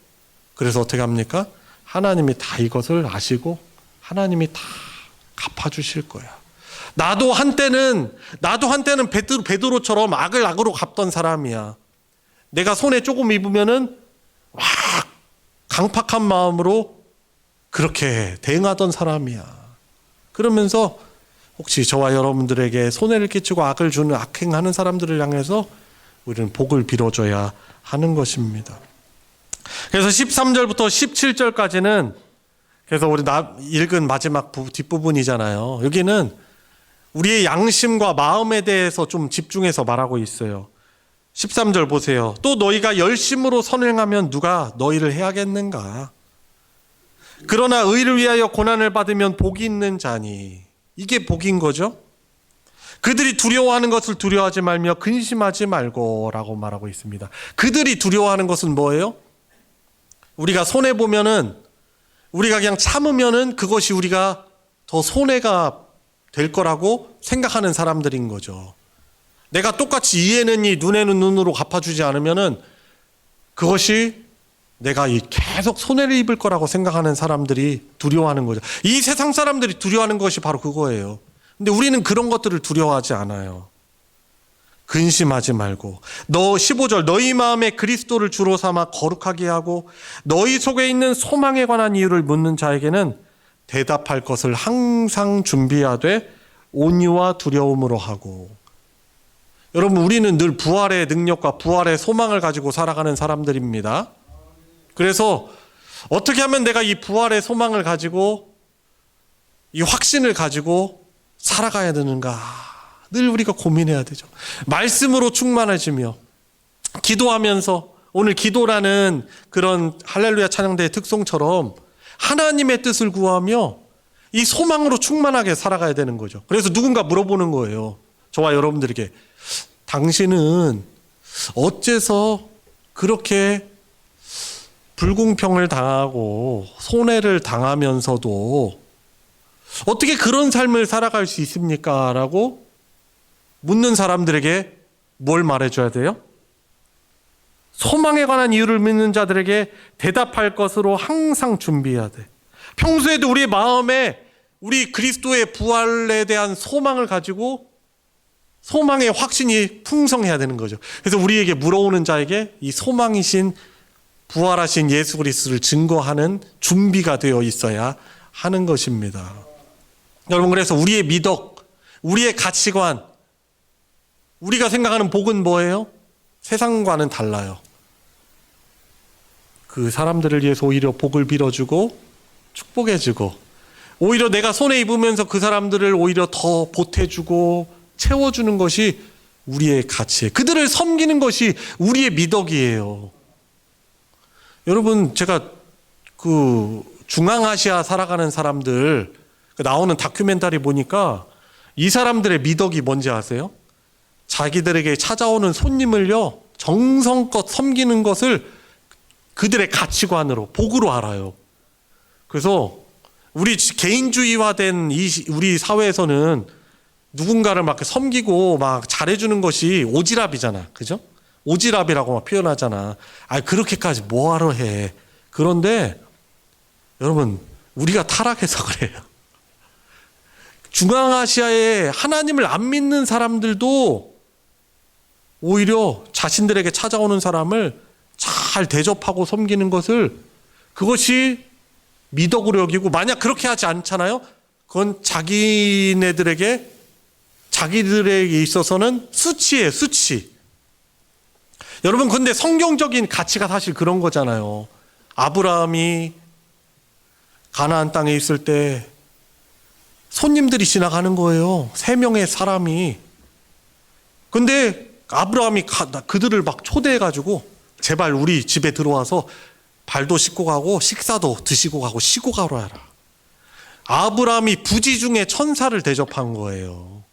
그래서 어떻게 합니까? 하나님이 다 이것을 아시고 하나님이 다 갚아주실 거야. 나도 한때는 베드로처럼 악을 악으로 갚던 사람이야. 내가 손에 조금 입으면은 막 강팍한 마음으로 그렇게 대응하던 사람이야. 그러면서 혹시 저와 여러분들에게 손해를 끼치고 악을 주는 악행하는 사람들을 향해서 우리는 복을 빌어줘야 하는 것입니다. 그래서 13절부터 17절까지는 그래서 우리 읽은 마지막 뒷부분이잖아요. 여기는 우리의 양심과 마음에 대해서 좀 집중해서 말하고 있어요. 13절 보세요. 또 너희가 열심으로 선행하면 누가 너희를 해하겠는가? 그러나 의를 위하여 고난을 받으면 복이 있는 자니. 이게 복인 거죠. 그들이 두려워하는 것을 두려워하지 말며 근심하지 말고 라고 말하고 있습니다. 그들이 두려워하는 것은 뭐예요? 우리가 손해보면은, 우리가 그냥 참으면은 그것이 우리가 더 손해가 될 거라고 생각하는 사람들인 거죠. 내가 똑같이 이에는 이, 눈에는 눈으로 갚아주지 않으면은 그것이 내가 계속 손해를 입을 거라고 생각하는 사람들이 두려워하는 거죠. 이 세상 사람들이 두려워하는 것이 바로 그거예요. 근데 우리는 그런 것들을 두려워하지 않아요. 근심하지 말고 15절 너희 마음에 그리스도를 주로 삼아 거룩하게 하고 너희 속에 있는 소망에 관한 이유를 묻는 자에게는 대답할 것을 항상 준비하되 온유와 두려움으로 하고. 여러분, 우리는 늘 부활의 능력과 부활의 소망을 가지고 살아가는 사람들입니다. 그래서 어떻게 하면 내가 이 부활의 소망을 가지고 이 확신을 가지고 살아가야 되는가 늘 우리가 고민해야 되죠. 말씀으로 충만해지며 기도하면서, 오늘 기도라는 그런 할렐루야 찬양대의 특성처럼 하나님의 뜻을 구하며 이 소망으로 충만하게 살아가야 되는 거죠. 그래서 누군가 물어보는 거예요. 저와 여러분들에게. 당신은 어째서 그렇게 불공평을 당하고 손해를 당하면서도 어떻게 그런 삶을 살아갈 수 있습니까? 라고 묻는 사람들에게 뭘 말해줘야 돼요? 소망에 관한 이유를 묻는 자들에게 대답할 것으로 항상 준비해야 돼. 평소에도 우리의 마음에 우리 그리스도의 부활에 대한 소망을 가지고 소망의 확신이 풍성해야 되는 거죠. 그래서 우리에게 물어오는 자에게 이 소망이신 부활하신 예수 그리스도를 증거하는 준비가 되어 있어야 하는 것입니다. 여러분, 그래서 우리의 미덕, 우리의 가치관, 우리가 생각하는 복은 뭐예요? 세상과는 달라요. 그 사람들을 위해서 오히려 복을 빌어주고 축복해주고, 오히려 내가 손해 입으면서 그 사람들을 오히려 더 보태주고 채워주는 것이 우리의 가치예요. 그들을 섬기는 것이 우리의 미덕이에요. 여러분, 제가 그 중앙아시아 살아가는 사람들 나오는 다큐멘터리 보니까 이 사람들의 미덕이 뭔지 아세요? 자기들에게 찾아오는 손님을요, 정성껏 섬기는 것을 그들의 가치관으로, 복으로 알아요. 그래서 우리 개인주의화된 우리 사회에서는 누군가를 막 섬기고 막 잘해주는 것이 오지랖이잖아. 그죠? 오지랖이라고 막 표현하잖아. 아, 그렇게까지 뭐하러 해. 그런데 여러분, 우리가 타락해서 그래요. 중앙아시아에 하나님을 안 믿는 사람들도 오히려 자신들에게 찾아오는 사람을 잘 대접하고 섬기는 것을, 그것이 미덕으로 여기고, 만약 그렇게 하지 않잖아요? 그건 자기네들에게, 자기들에게 있어서는 수치예요, 수치. 여러분, 근데 성경적인 가치가 사실 그런 거잖아요. 아브라함이 가나안 땅에 있을 때 손님들이 지나가는 거예요. 3명의 사람이. 근데 아브라함이 그들을 막 초대해가지고, 제발 우리 집에 들어와서 발도 씻고 가고 식사도 드시고 가고 쉬고 가라. 아브라함이 부지 중에 천사를 대접한 거예요.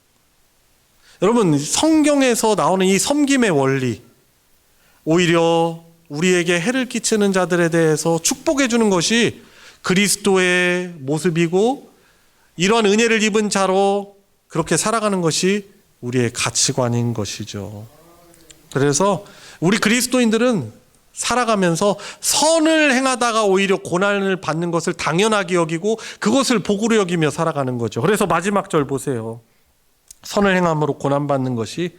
여러분, 성경에서 나오는 이 섬김의 원리, 오히려 우리에게 해를 끼치는 자들에 대해서 축복해 주는 것이 그리스도의 모습이고, 이러한 은혜를 입은 자로 그렇게 살아가는 것이 우리의 가치관인 것이죠. 그래서 우리 그리스도인들은 살아가면서 선을 행하다가 오히려 고난을 받는 것을 당연하게 여기고 그것을 복으로 여기며 살아가는 거죠. 그래서 마지막 절 보세요. 선을 행함으로 고난받는 것이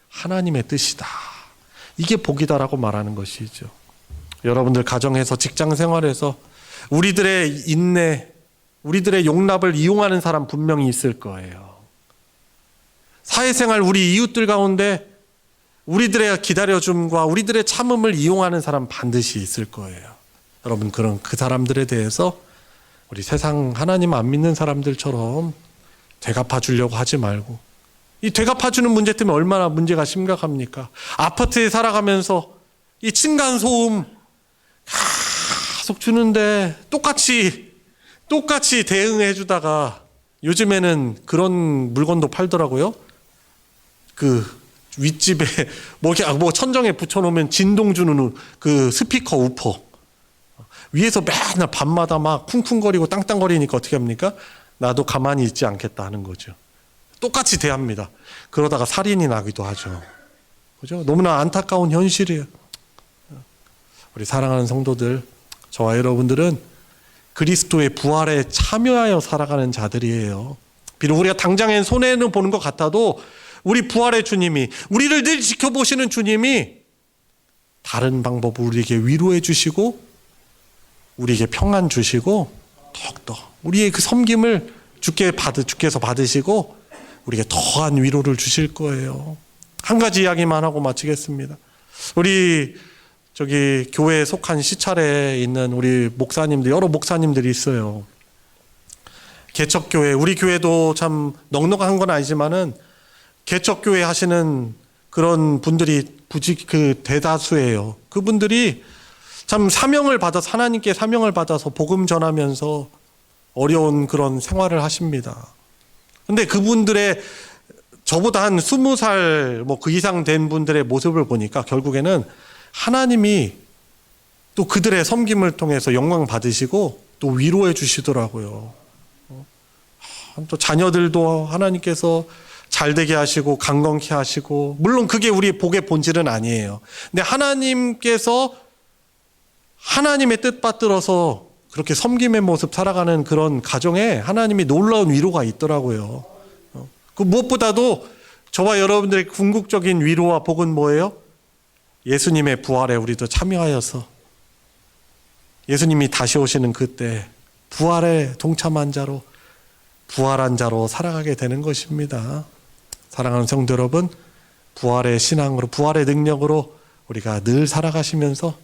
하나님의 뜻이다. 이게 복이다라고 말하는 것이죠. 여러분들 가정에서, 직장 생활에서 우리들의 인내, 우리들의 용납을 이용하는 사람 분명히 있을 거예요. 사회생활 우리 이웃들 가운데 우리들의 기다려줌과 우리들의 참음을 이용하는 사람 반드시 있을 거예요. 여러분, 그런 그 사람들에 대해서 우리 세상 하나님 안 믿는 사람들처럼 되갚아 주려고 하지 말고, 이 되갚아 주는 문제 때문에 얼마나 문제가 심각합니까? 아파트에 살아가면서 이 층간소음 계속 주는데 똑같이 대응해 주다가, 요즘에는 그런 물건도 팔더라고요. 그 윗집에 뭐 천정에 붙여놓으면 진동 주는 그 스피커 우퍼, 위에서 맨날 밤마다 막 쿵쿵거리고 땅땅거리니까 어떻게 합니까? 나도 가만히 있지 않겠다 하는 거죠. 똑같이 대합니다. 그러다가 살인이 나기도 하죠. 그죠? 너무나 안타까운 현실이에요. 우리 사랑하는 성도들, 저와 여러분들은 그리스도의 부활에 참여하여 살아가는 자들이에요. 비록 우리가 당장엔 손해는 보는 것 같아도 우리 부활의 주님이, 우리를 늘 지켜보시는 주님이 다른 방법으로 우리에게 위로해 주시고 우리에게 평안 주시고 더욱더 우리의 그 섬김을 주께서 받으시고 우리에게 더한 위로를 주실 거예요. 한 가지 이야기만 하고 마치겠습니다. 우리 저기 교회에 속한 시찰에 있는 우리 목사님들, 여러 목사님들이 있어요. 개척교회, 우리 교회도 참 넉넉한 건 아니지만은 개척교회 하시는 그런 분들이 대다수예요. 그분들이 참 사명을 받아서, 하나님께 사명을 받아서 복음 전하면서 어려운 그런 생활을 하십니다. 근데 그분들의, 저보다 한 20살 뭐 그 이상 된 분들의 모습을 보니까 결국에는 하나님이 또 그들의 섬김을 통해서 영광 받으시고 또 위로해 주시더라고요. 또 자녀들도 하나님께서 잘 되게 하시고 강건케 하시고, 물론 그게 우리의 복의 본질은 아니에요. 근데 하나님께서 하나님의 뜻 받들어서 그렇게 섬김의 모습 살아가는 그런 가정에 하나님이 놀라운 위로가 있더라고요. 그 무엇보다도 저와 여러분들의 궁극적인 위로와 복은 뭐예요? 예수님의 부활에 우리도 참여하여서 예수님이 다시 오시는 그때 부활에 동참한 자로, 부활한 자로 살아가게 되는 것입니다. 사랑하는 성도 여러분, 부활의 신앙으로, 부활의 능력으로 우리가 늘 살아가시면서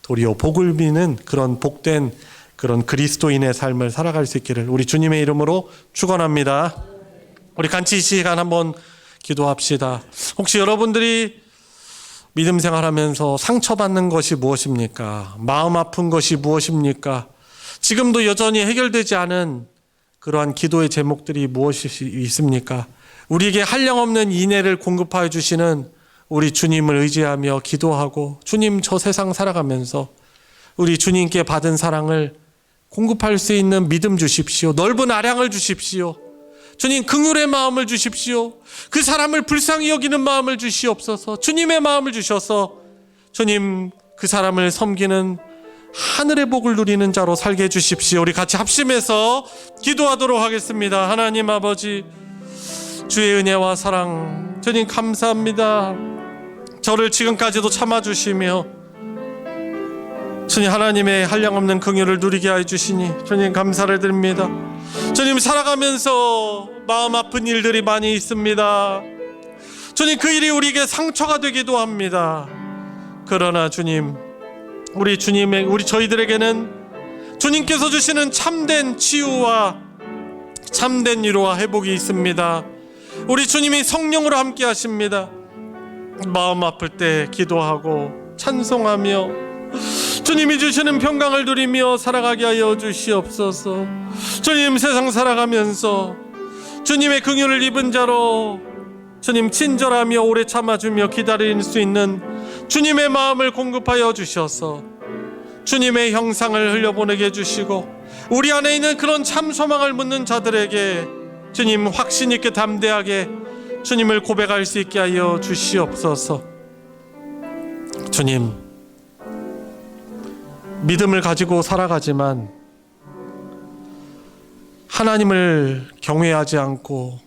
도리어 복을 비는 그런 복된 그런 그리스도인의 삶을 살아갈 수 있기를 우리 주님의 이름으로 축원합니다. 우리 같이 이 시간 한번 기도합시다. 혹시 여러분들이 믿음 생활하면서 상처받는 것이 무엇입니까? 마음 아픈 것이 무엇입니까? 지금도 여전히 해결되지 않은 그러한 기도의 제목들이 무엇이 있습니까? 우리에게 한량없는 인애를 공급하여 주시는 우리 주님을 의지하며 기도하고, 주님, 저 세상 살아가면서 우리 주님께 받은 사랑을 공급할 수 있는 믿음 주십시오. 넓은 아량을 주십시오. 주님, 긍휼의 마음을 주십시오. 그 사람을 불쌍히 여기는 마음을 주시옵소서. 주님의 마음을 주셔서 주님, 그 사람을 섬기는 하늘의 복을 누리는 자로 살게 해주십시오. 우리 같이 합심해서 기도하도록 하겠습니다. 하나님 아버지, 주의 은혜와 사랑 주님 감사합니다. 저를 지금까지도 참아주시며 주님, 하나님의 한량없는 긍휼을 누리게 하여 주시니 주님 감사를 드립니다. 주님, 살아가면서 마음 아픈 일들이 많이 있습니다. 주님, 그 일이 우리에게 상처가 되기도 합니다. 그러나 주님, 우리 저희들에게는 주님께서 주시는 참된 치유와 참된 위로와 회복이 있습니다. 우리 주님이 성령으로 함께 하십니다. 마음 아플 때 기도하고 찬송하며 주님이 주시는 평강을 누리며 살아가게 하여 주시옵소서. 주님, 세상 살아가면서 주님의 긍휼을 입은 자로 주님 친절하며 오래 참아주며 기다릴 수 있는 주님의 마음을 공급하여 주셔서 주님의 형상을 흘려보내게 해주시고, 우리 안에 있는 그런 참 소망을 묻는 자들에게 주님 확신 있게 담대하게 주님을 고백할 수 있게 하여 주시옵소서. 주님, 믿음을 가지고 살아가지만 하나님을 경외하지 않고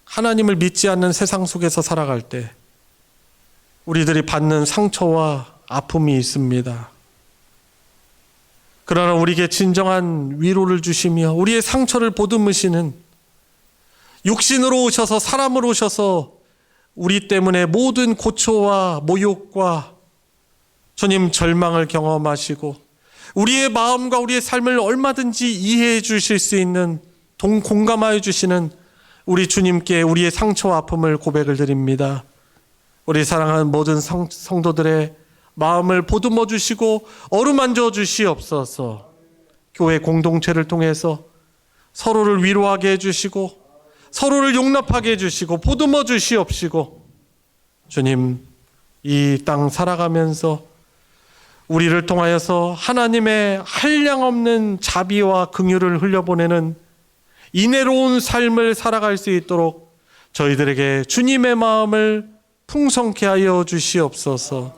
하나님을 믿지 않는 세상 속에서 살아갈 때 우리들이 받는 상처와 아픔이 있습니다. 그러나 우리에게 진정한 위로를 주시며 우리의 상처를 보듬으시는, 육신으로 오셔서 사람으로 오셔서 우리 때문에 모든 고초와 모욕과 주님 절망을 경험하시고 우리의 마음과 우리의 삶을 얼마든지 이해해 주실 수 있는, 공감하여 주시는 우리 주님께 우리의 상처와 아픔을 고백을 드립니다. 우리 사랑하는 모든 성도들의 마음을 보듬어 주시고 어루만져 주시옵소서. 교회 공동체를 통해서 서로를 위로하게 해주시고 서로를 용납하게 해주시고 보듬어 주시옵시고, 주님, 이 땅 살아가면서 우리를 통하여서 하나님의 한량없는 자비와 긍휼을 흘려보내는 인애로운 삶을 살아갈 수 있도록 저희들에게 주님의 마음을 풍성케 하여 주시옵소서.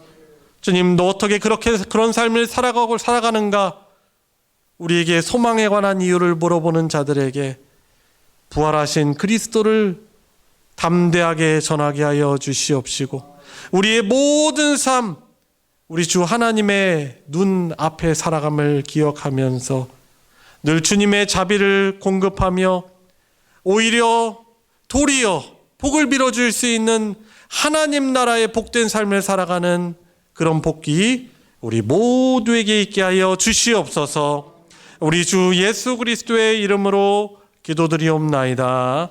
주님, 너 어떻게 그런 삶을 살아가는가? 우리에게 소망에 관한 이유를 물어보는 자들에게 부활하신 그리스도를 담대하게 전하게 하여 주시옵시고, 우리의 모든 삶, 우리 주 하나님의 눈 앞에 살아감을 기억하면서 늘 주님의 자비를 공급하며 오히려 도리어 복을 빌어줄 수 있는 하나님 나라의 복된 삶을 살아가는 그런 복이 우리 모두에게 있게 하여 주시옵소서. 우리 주 예수 그리스도의 이름으로 기도드리옵나이다.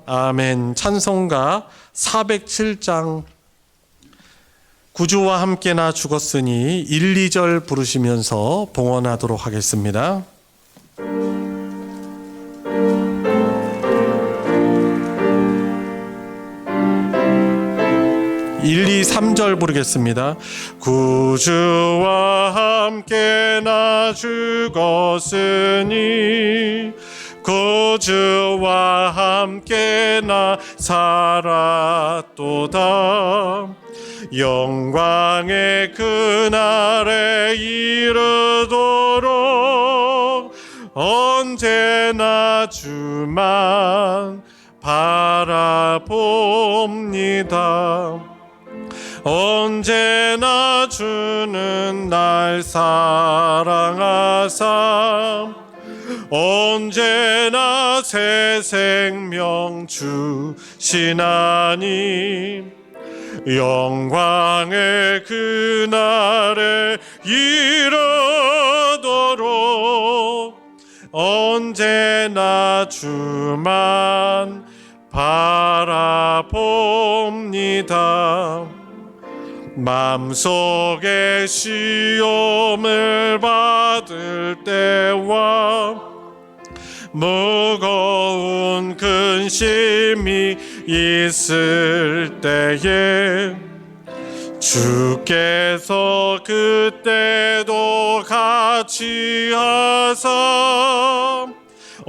아멘. 찬송가 407장 구주와 함께 나 죽었으니 1, 2절 부르시면서 봉헌하도록 하겠습니다. 1, 2, 3절 부르겠습니다. 구주와 함께 나 죽었으니 구주와 함께 나 살았도다. 영광의 그날에 이르도록 언제나 주만 바라봅니다. 언제나 주는 날 사랑하사 언제나 새 생명 주시나니 영광의 그날에 이르도록 언제나 주만 바라봅니다. 마음속에 시험을 받을 때와 무거운 근심이 있을 때에 주께서 그때도 같이 하사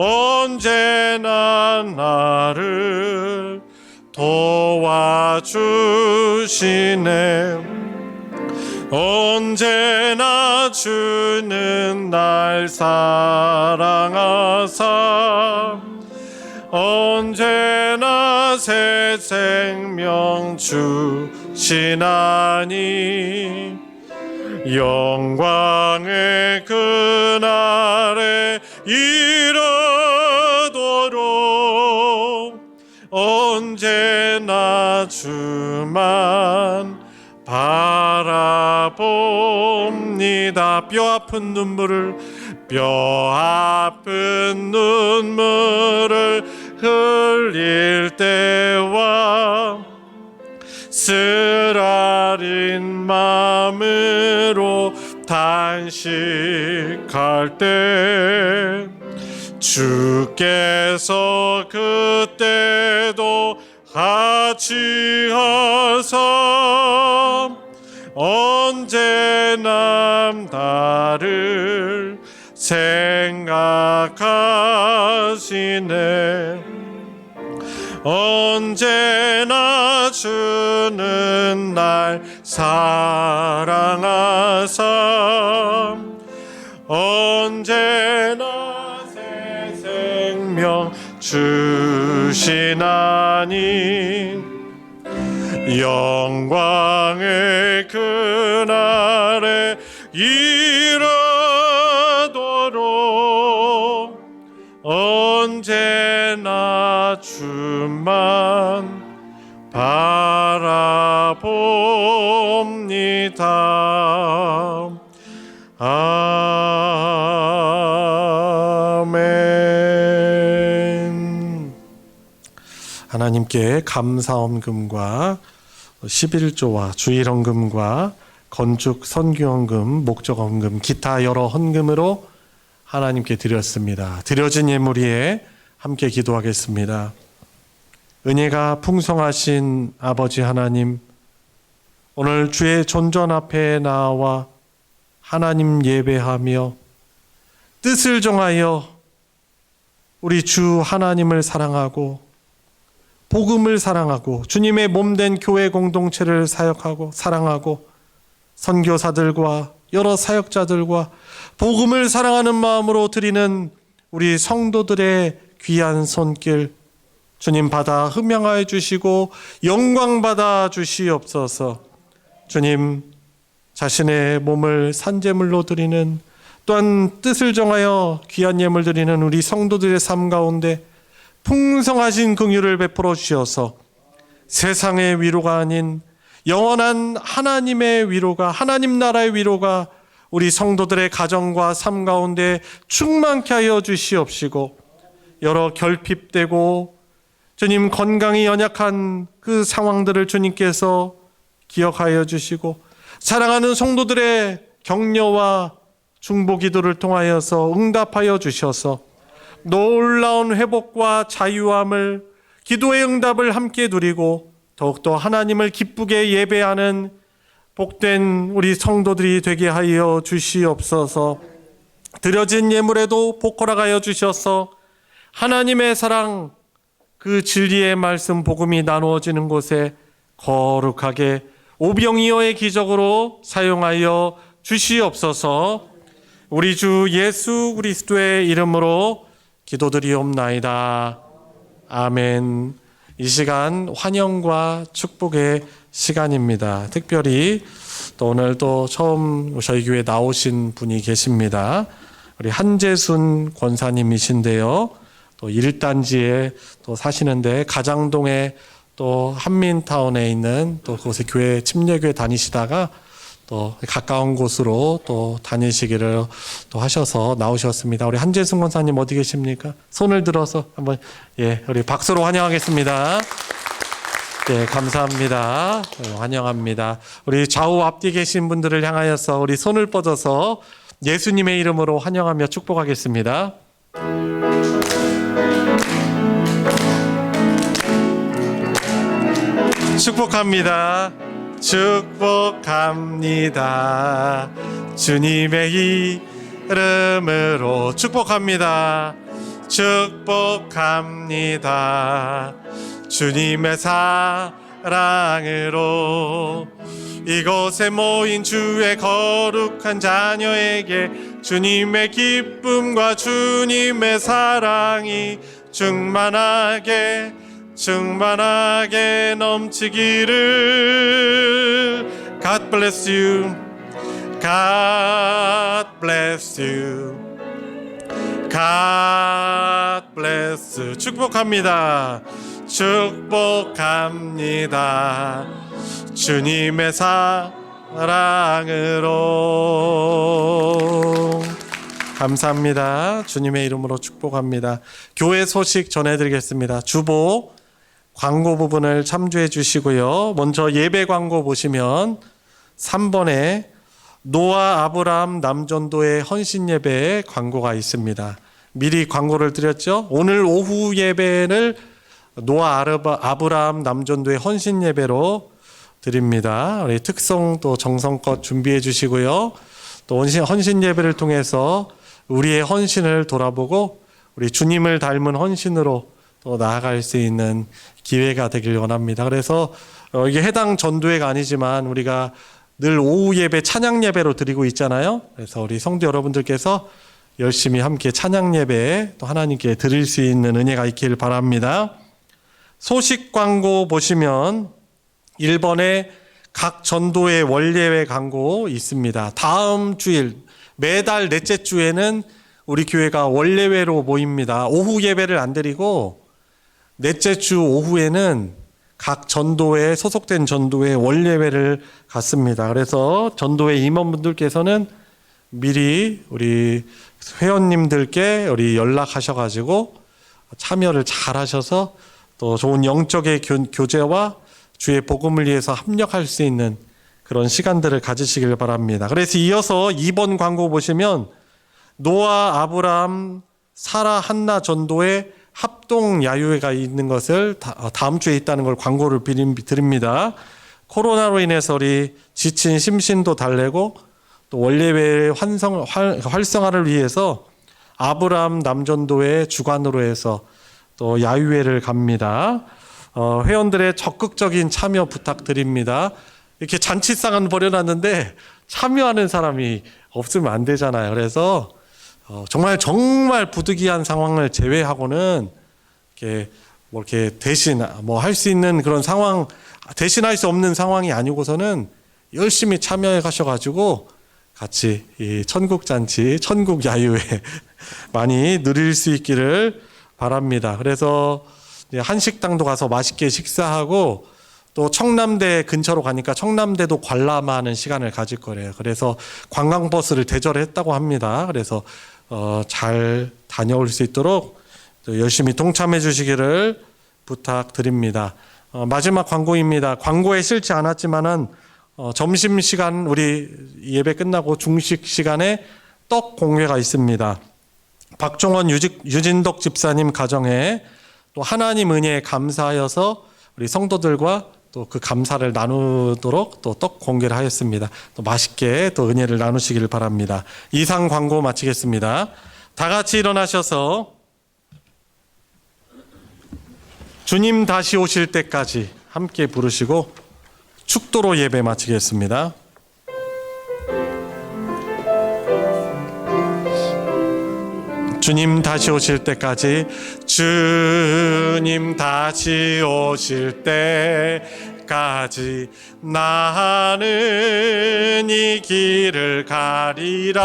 언제나 나를 도와주시네. 언제나 주는 날 사랑하사 언제나 새 생명 주시나니 영광의 그날에 이르도록 언제나 주만 바라봅니다. 뼈아픈 눈물을 흘릴 때와 쓰라린 마음으로 단식할 때 주께서 그때도 같이 하사 언제나 나를 생각하시네. 언제나 주는 날 사랑하사 언제나 새 생명 주시나니 영광의 그날에 이르도록 언제나 주만 바라봅니다. 아멘. 하나님께 감사헌금과 11조와 주일헌금과 건축 선교헌금, 목적헌금, 기타 여러 헌금으로 하나님께 드렸습니다. 드려진 예물 위에 함께 기도하겠습니다. 은혜가 풍성하신 아버지 하나님, 오늘 주의 존전 앞에 나와 하나님 예배하며 뜻을 정하여 우리 주 하나님을 사랑하고 복음을 사랑하고 주님의 몸된 교회 공동체를 사역하고 사랑하고 선교사들과 여러 사역자들과 복음을 사랑하는 마음으로 드리는 우리 성도들의 귀한 손길 주님 받아 흠양하여 주시고 영광 받아 주시옵소서. 주님 자신의 몸을 산제물로 드리는 또한 뜻을 정하여 귀한 예물 드리는 우리 성도들의 삶 가운데 풍성하신 긍휼을 베풀어 주셔서 세상의 위로가 아닌 영원한 하나님의 위로가, 하나님 나라의 위로가 우리 성도들의 가정과 삶 가운데 충만케 하여 주시옵시고 여러 결핍되고 주님 건강이 연약한 그 상황들을 주님께서 기억하여 주시고 사랑하는 성도들의 격려와 중보 기도를 통하여서 응답하여 주셔서 놀라운 회복과 자유함을 기도의 응답을 함께 누리고 더욱더 하나님을 기쁘게 예배하는 복된 우리 성도들이 되게 하여 주시옵소서. 드려진 예물에도 복허락하여 주셔서 하나님의 사랑 그 진리의 말씀 복음이 나누어지는 곳에 거룩하게 오병이어의 기적으로 사용하여 주시옵소서. 우리 주 예수 그리스도의 이름으로 기도드리옵나이다. 아멘. 이 시간 환영과 축복의 시간입니다. 특별히 또 오늘 또 처음 저희 교회에 나오신 분이 계십니다. 우리 한재순 권사님이신데요. 또 1단지에 또 사시는데 가장동에 또 한민타운에 있는 또 그곳에 교회 침례교회 다니시다가 또 가까운 곳으로 또 다니시기를 또 하셔서 나오셨습니다. 우리 한재순 권사님 어디 계십니까? 손을 들어서 한번 우리 박수로 환영하겠습니다. 네, 감사합니다. 환영합니다. 우리 좌우 앞뒤 계신 분들을 향하여서 우리 손을 뻗어서 예수님의 이름으로 환영하며 축복하겠습니다. 축복합니다. 축복합니다. 주님의 이름으로 축복합니다. 축복합니다. 주님의 사랑으로 이곳에 모인 주의 거룩한 자녀에게 주님의 기쁨과 주님의 사랑이 충만하게 넘치기를. God bless you. God bless you. God bless you. 축복합니다. 축복합니다. 주님의 사랑으로. 감사합니다. 주님의 이름으로 축복합니다. 교회 소식 전해드리겠습니다. 주보 광고 부분을 참조해 주시고요. 먼저 예배 광고 보시면 3번에 노아 아브라함 남전도의 헌신 예배의 광고가 있습니다. 미리 광고를 드렸죠. 오늘 오후 예배를 노아 아브라함 남전도의 헌신 예배로 드립니다. 우리 특성 또 정성껏 준비해 주시고요. 또 헌신 예배를 통해서 우리의 헌신을 돌아보고 우리 주님을 닮은 헌신으로 또 나아갈 수 있는 기회가 되길 원합니다. 그래서 이게 해당 전도회가 아니지만 우리가 늘 오후 예배 찬양 예배로 드리고 있잖아요. 그래서 우리 성도 여러분들께서 열심히 함께 찬양 예배 또 하나님께 드릴 수 있는 은혜가 있길 바랍니다. 소식 광고 보시면 1번에 각 전도회 원예회 광고 있습니다. 다음 주일 매달 넷째 주에는 우리 교회가 원예회로 모입니다. 오후 예배를 안 드리고 넷째 주 오후에는 각 전도회 소속된 전도회 원예회를 갖습니다. 그래서 전도회 임원분들께서는 미리 우리 회원님들께 우리 연락하셔가지고 참여를 잘 하셔서 또 좋은 영적의 교제와 주의 복음을 위해서 합력할 수 있는 그런 시간들을 가지시길 바랍니다. 그래서 이어서 2번 광고 보시면 노아, 아브라함, 사라, 한나 전도회 합동 야유회가 있는 것을 다음 주에 있다는 걸 광고를 드립니다. 코로나로 인해서 우리 지친 심신도 달래고 또 원예회의 활성화를 위해서 아브라함 남전도회 주관으로 해서 또 야유회를 갑니다. 회원들의 적극적인 참여 부탁드립니다. 이렇게 잔치상은 벌여놨는데 참여하는 사람이 없으면 안 되잖아요. 그래서 정말 부득이한 상황을 제외하고는 이렇게 대신 할 수 있는 그런 상황, 대신할 수 없는 상황이 아니고서는 열심히 참여해 가셔가지고 같이 이 천국 잔치, 천국 야유회 많이 누릴 수 있기를 바랍니다. 그래서 한식당도 가서 맛있게 식사하고 또 청남대 근처로 가니까 청남대도 관람하는 시간을 가질 거래요. 그래서 관광버스를 대절했다고 합니다. 그래서 잘 다녀올 수 있도록 열심히 동참해 주시기를 부탁드립니다. 마지막 광고입니다. 광고에 실지 않았지만은 점심시간 우리 예배 끝나고 중식 시간에 떡 공회가 있습니다. 박종원 유진덕 집사님 가정에 또 하나님 은혜에 감사하여서 우리 성도들과 또 그 감사를 나누도록 또 떡 공개를 하였습니다. 또 맛있게 또 은혜를 나누시길 바랍니다. 이상 광고 마치겠습니다. 다 같이 일어나셔서 주님 다시 오실 때까지 함께 부르시고 축도로 예배 마치겠습니다. 주님 다시 오실 때까지, 주님 다시 오실 때까지 나는 이 길을 가리라.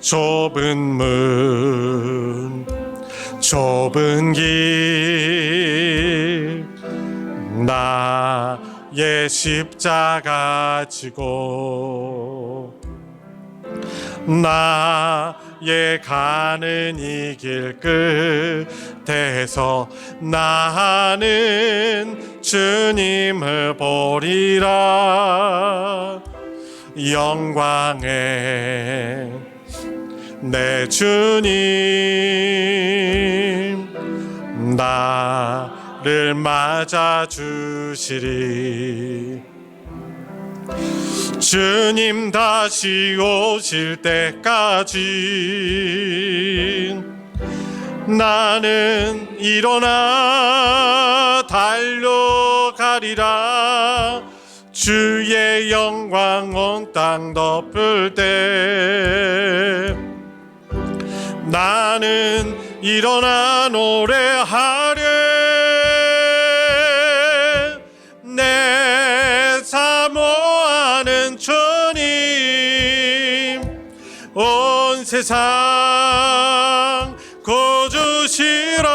좁은 문, 좁은 길, 나의 십자가 지고 나의 가는 이 길 끝에서 나는 주님을 보리라. 영광의 내 주님 나를 맞아 주시리. 주님 다시 오실 때까지 나는 일어나 달려가리라. 주의 영광 온 땅 덮을 때 나는 일어나 노래하리. 내 사모하는 주님 온 세상 구주시라.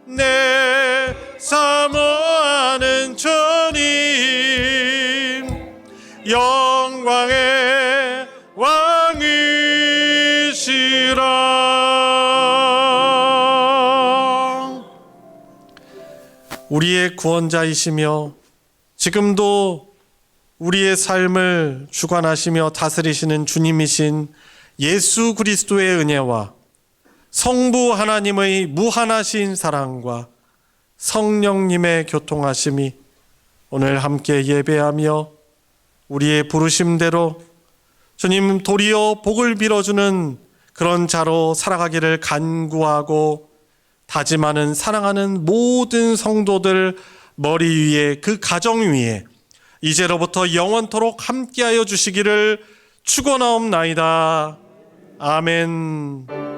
내 사모하는 주님 영광의 왕이시라. 우리의 구원자이시며 지금도 우리의 삶을 주관하시며 다스리시는 주님이신 예수 그리스도의 은혜와 성부 하나님의 무한하신 사랑과 성령님의 교통하심이 오늘 함께 예배하며 우리의 부르심대로 주님 도리어 복을 빌어주는 그런 자로 살아가기를 간구하고 다짐하는 사랑하는 모든 성도들 머리 위에 그 가정 위에 이제로부터 영원토록 함께하여 주시기를 축원하옵나이다. 아멘.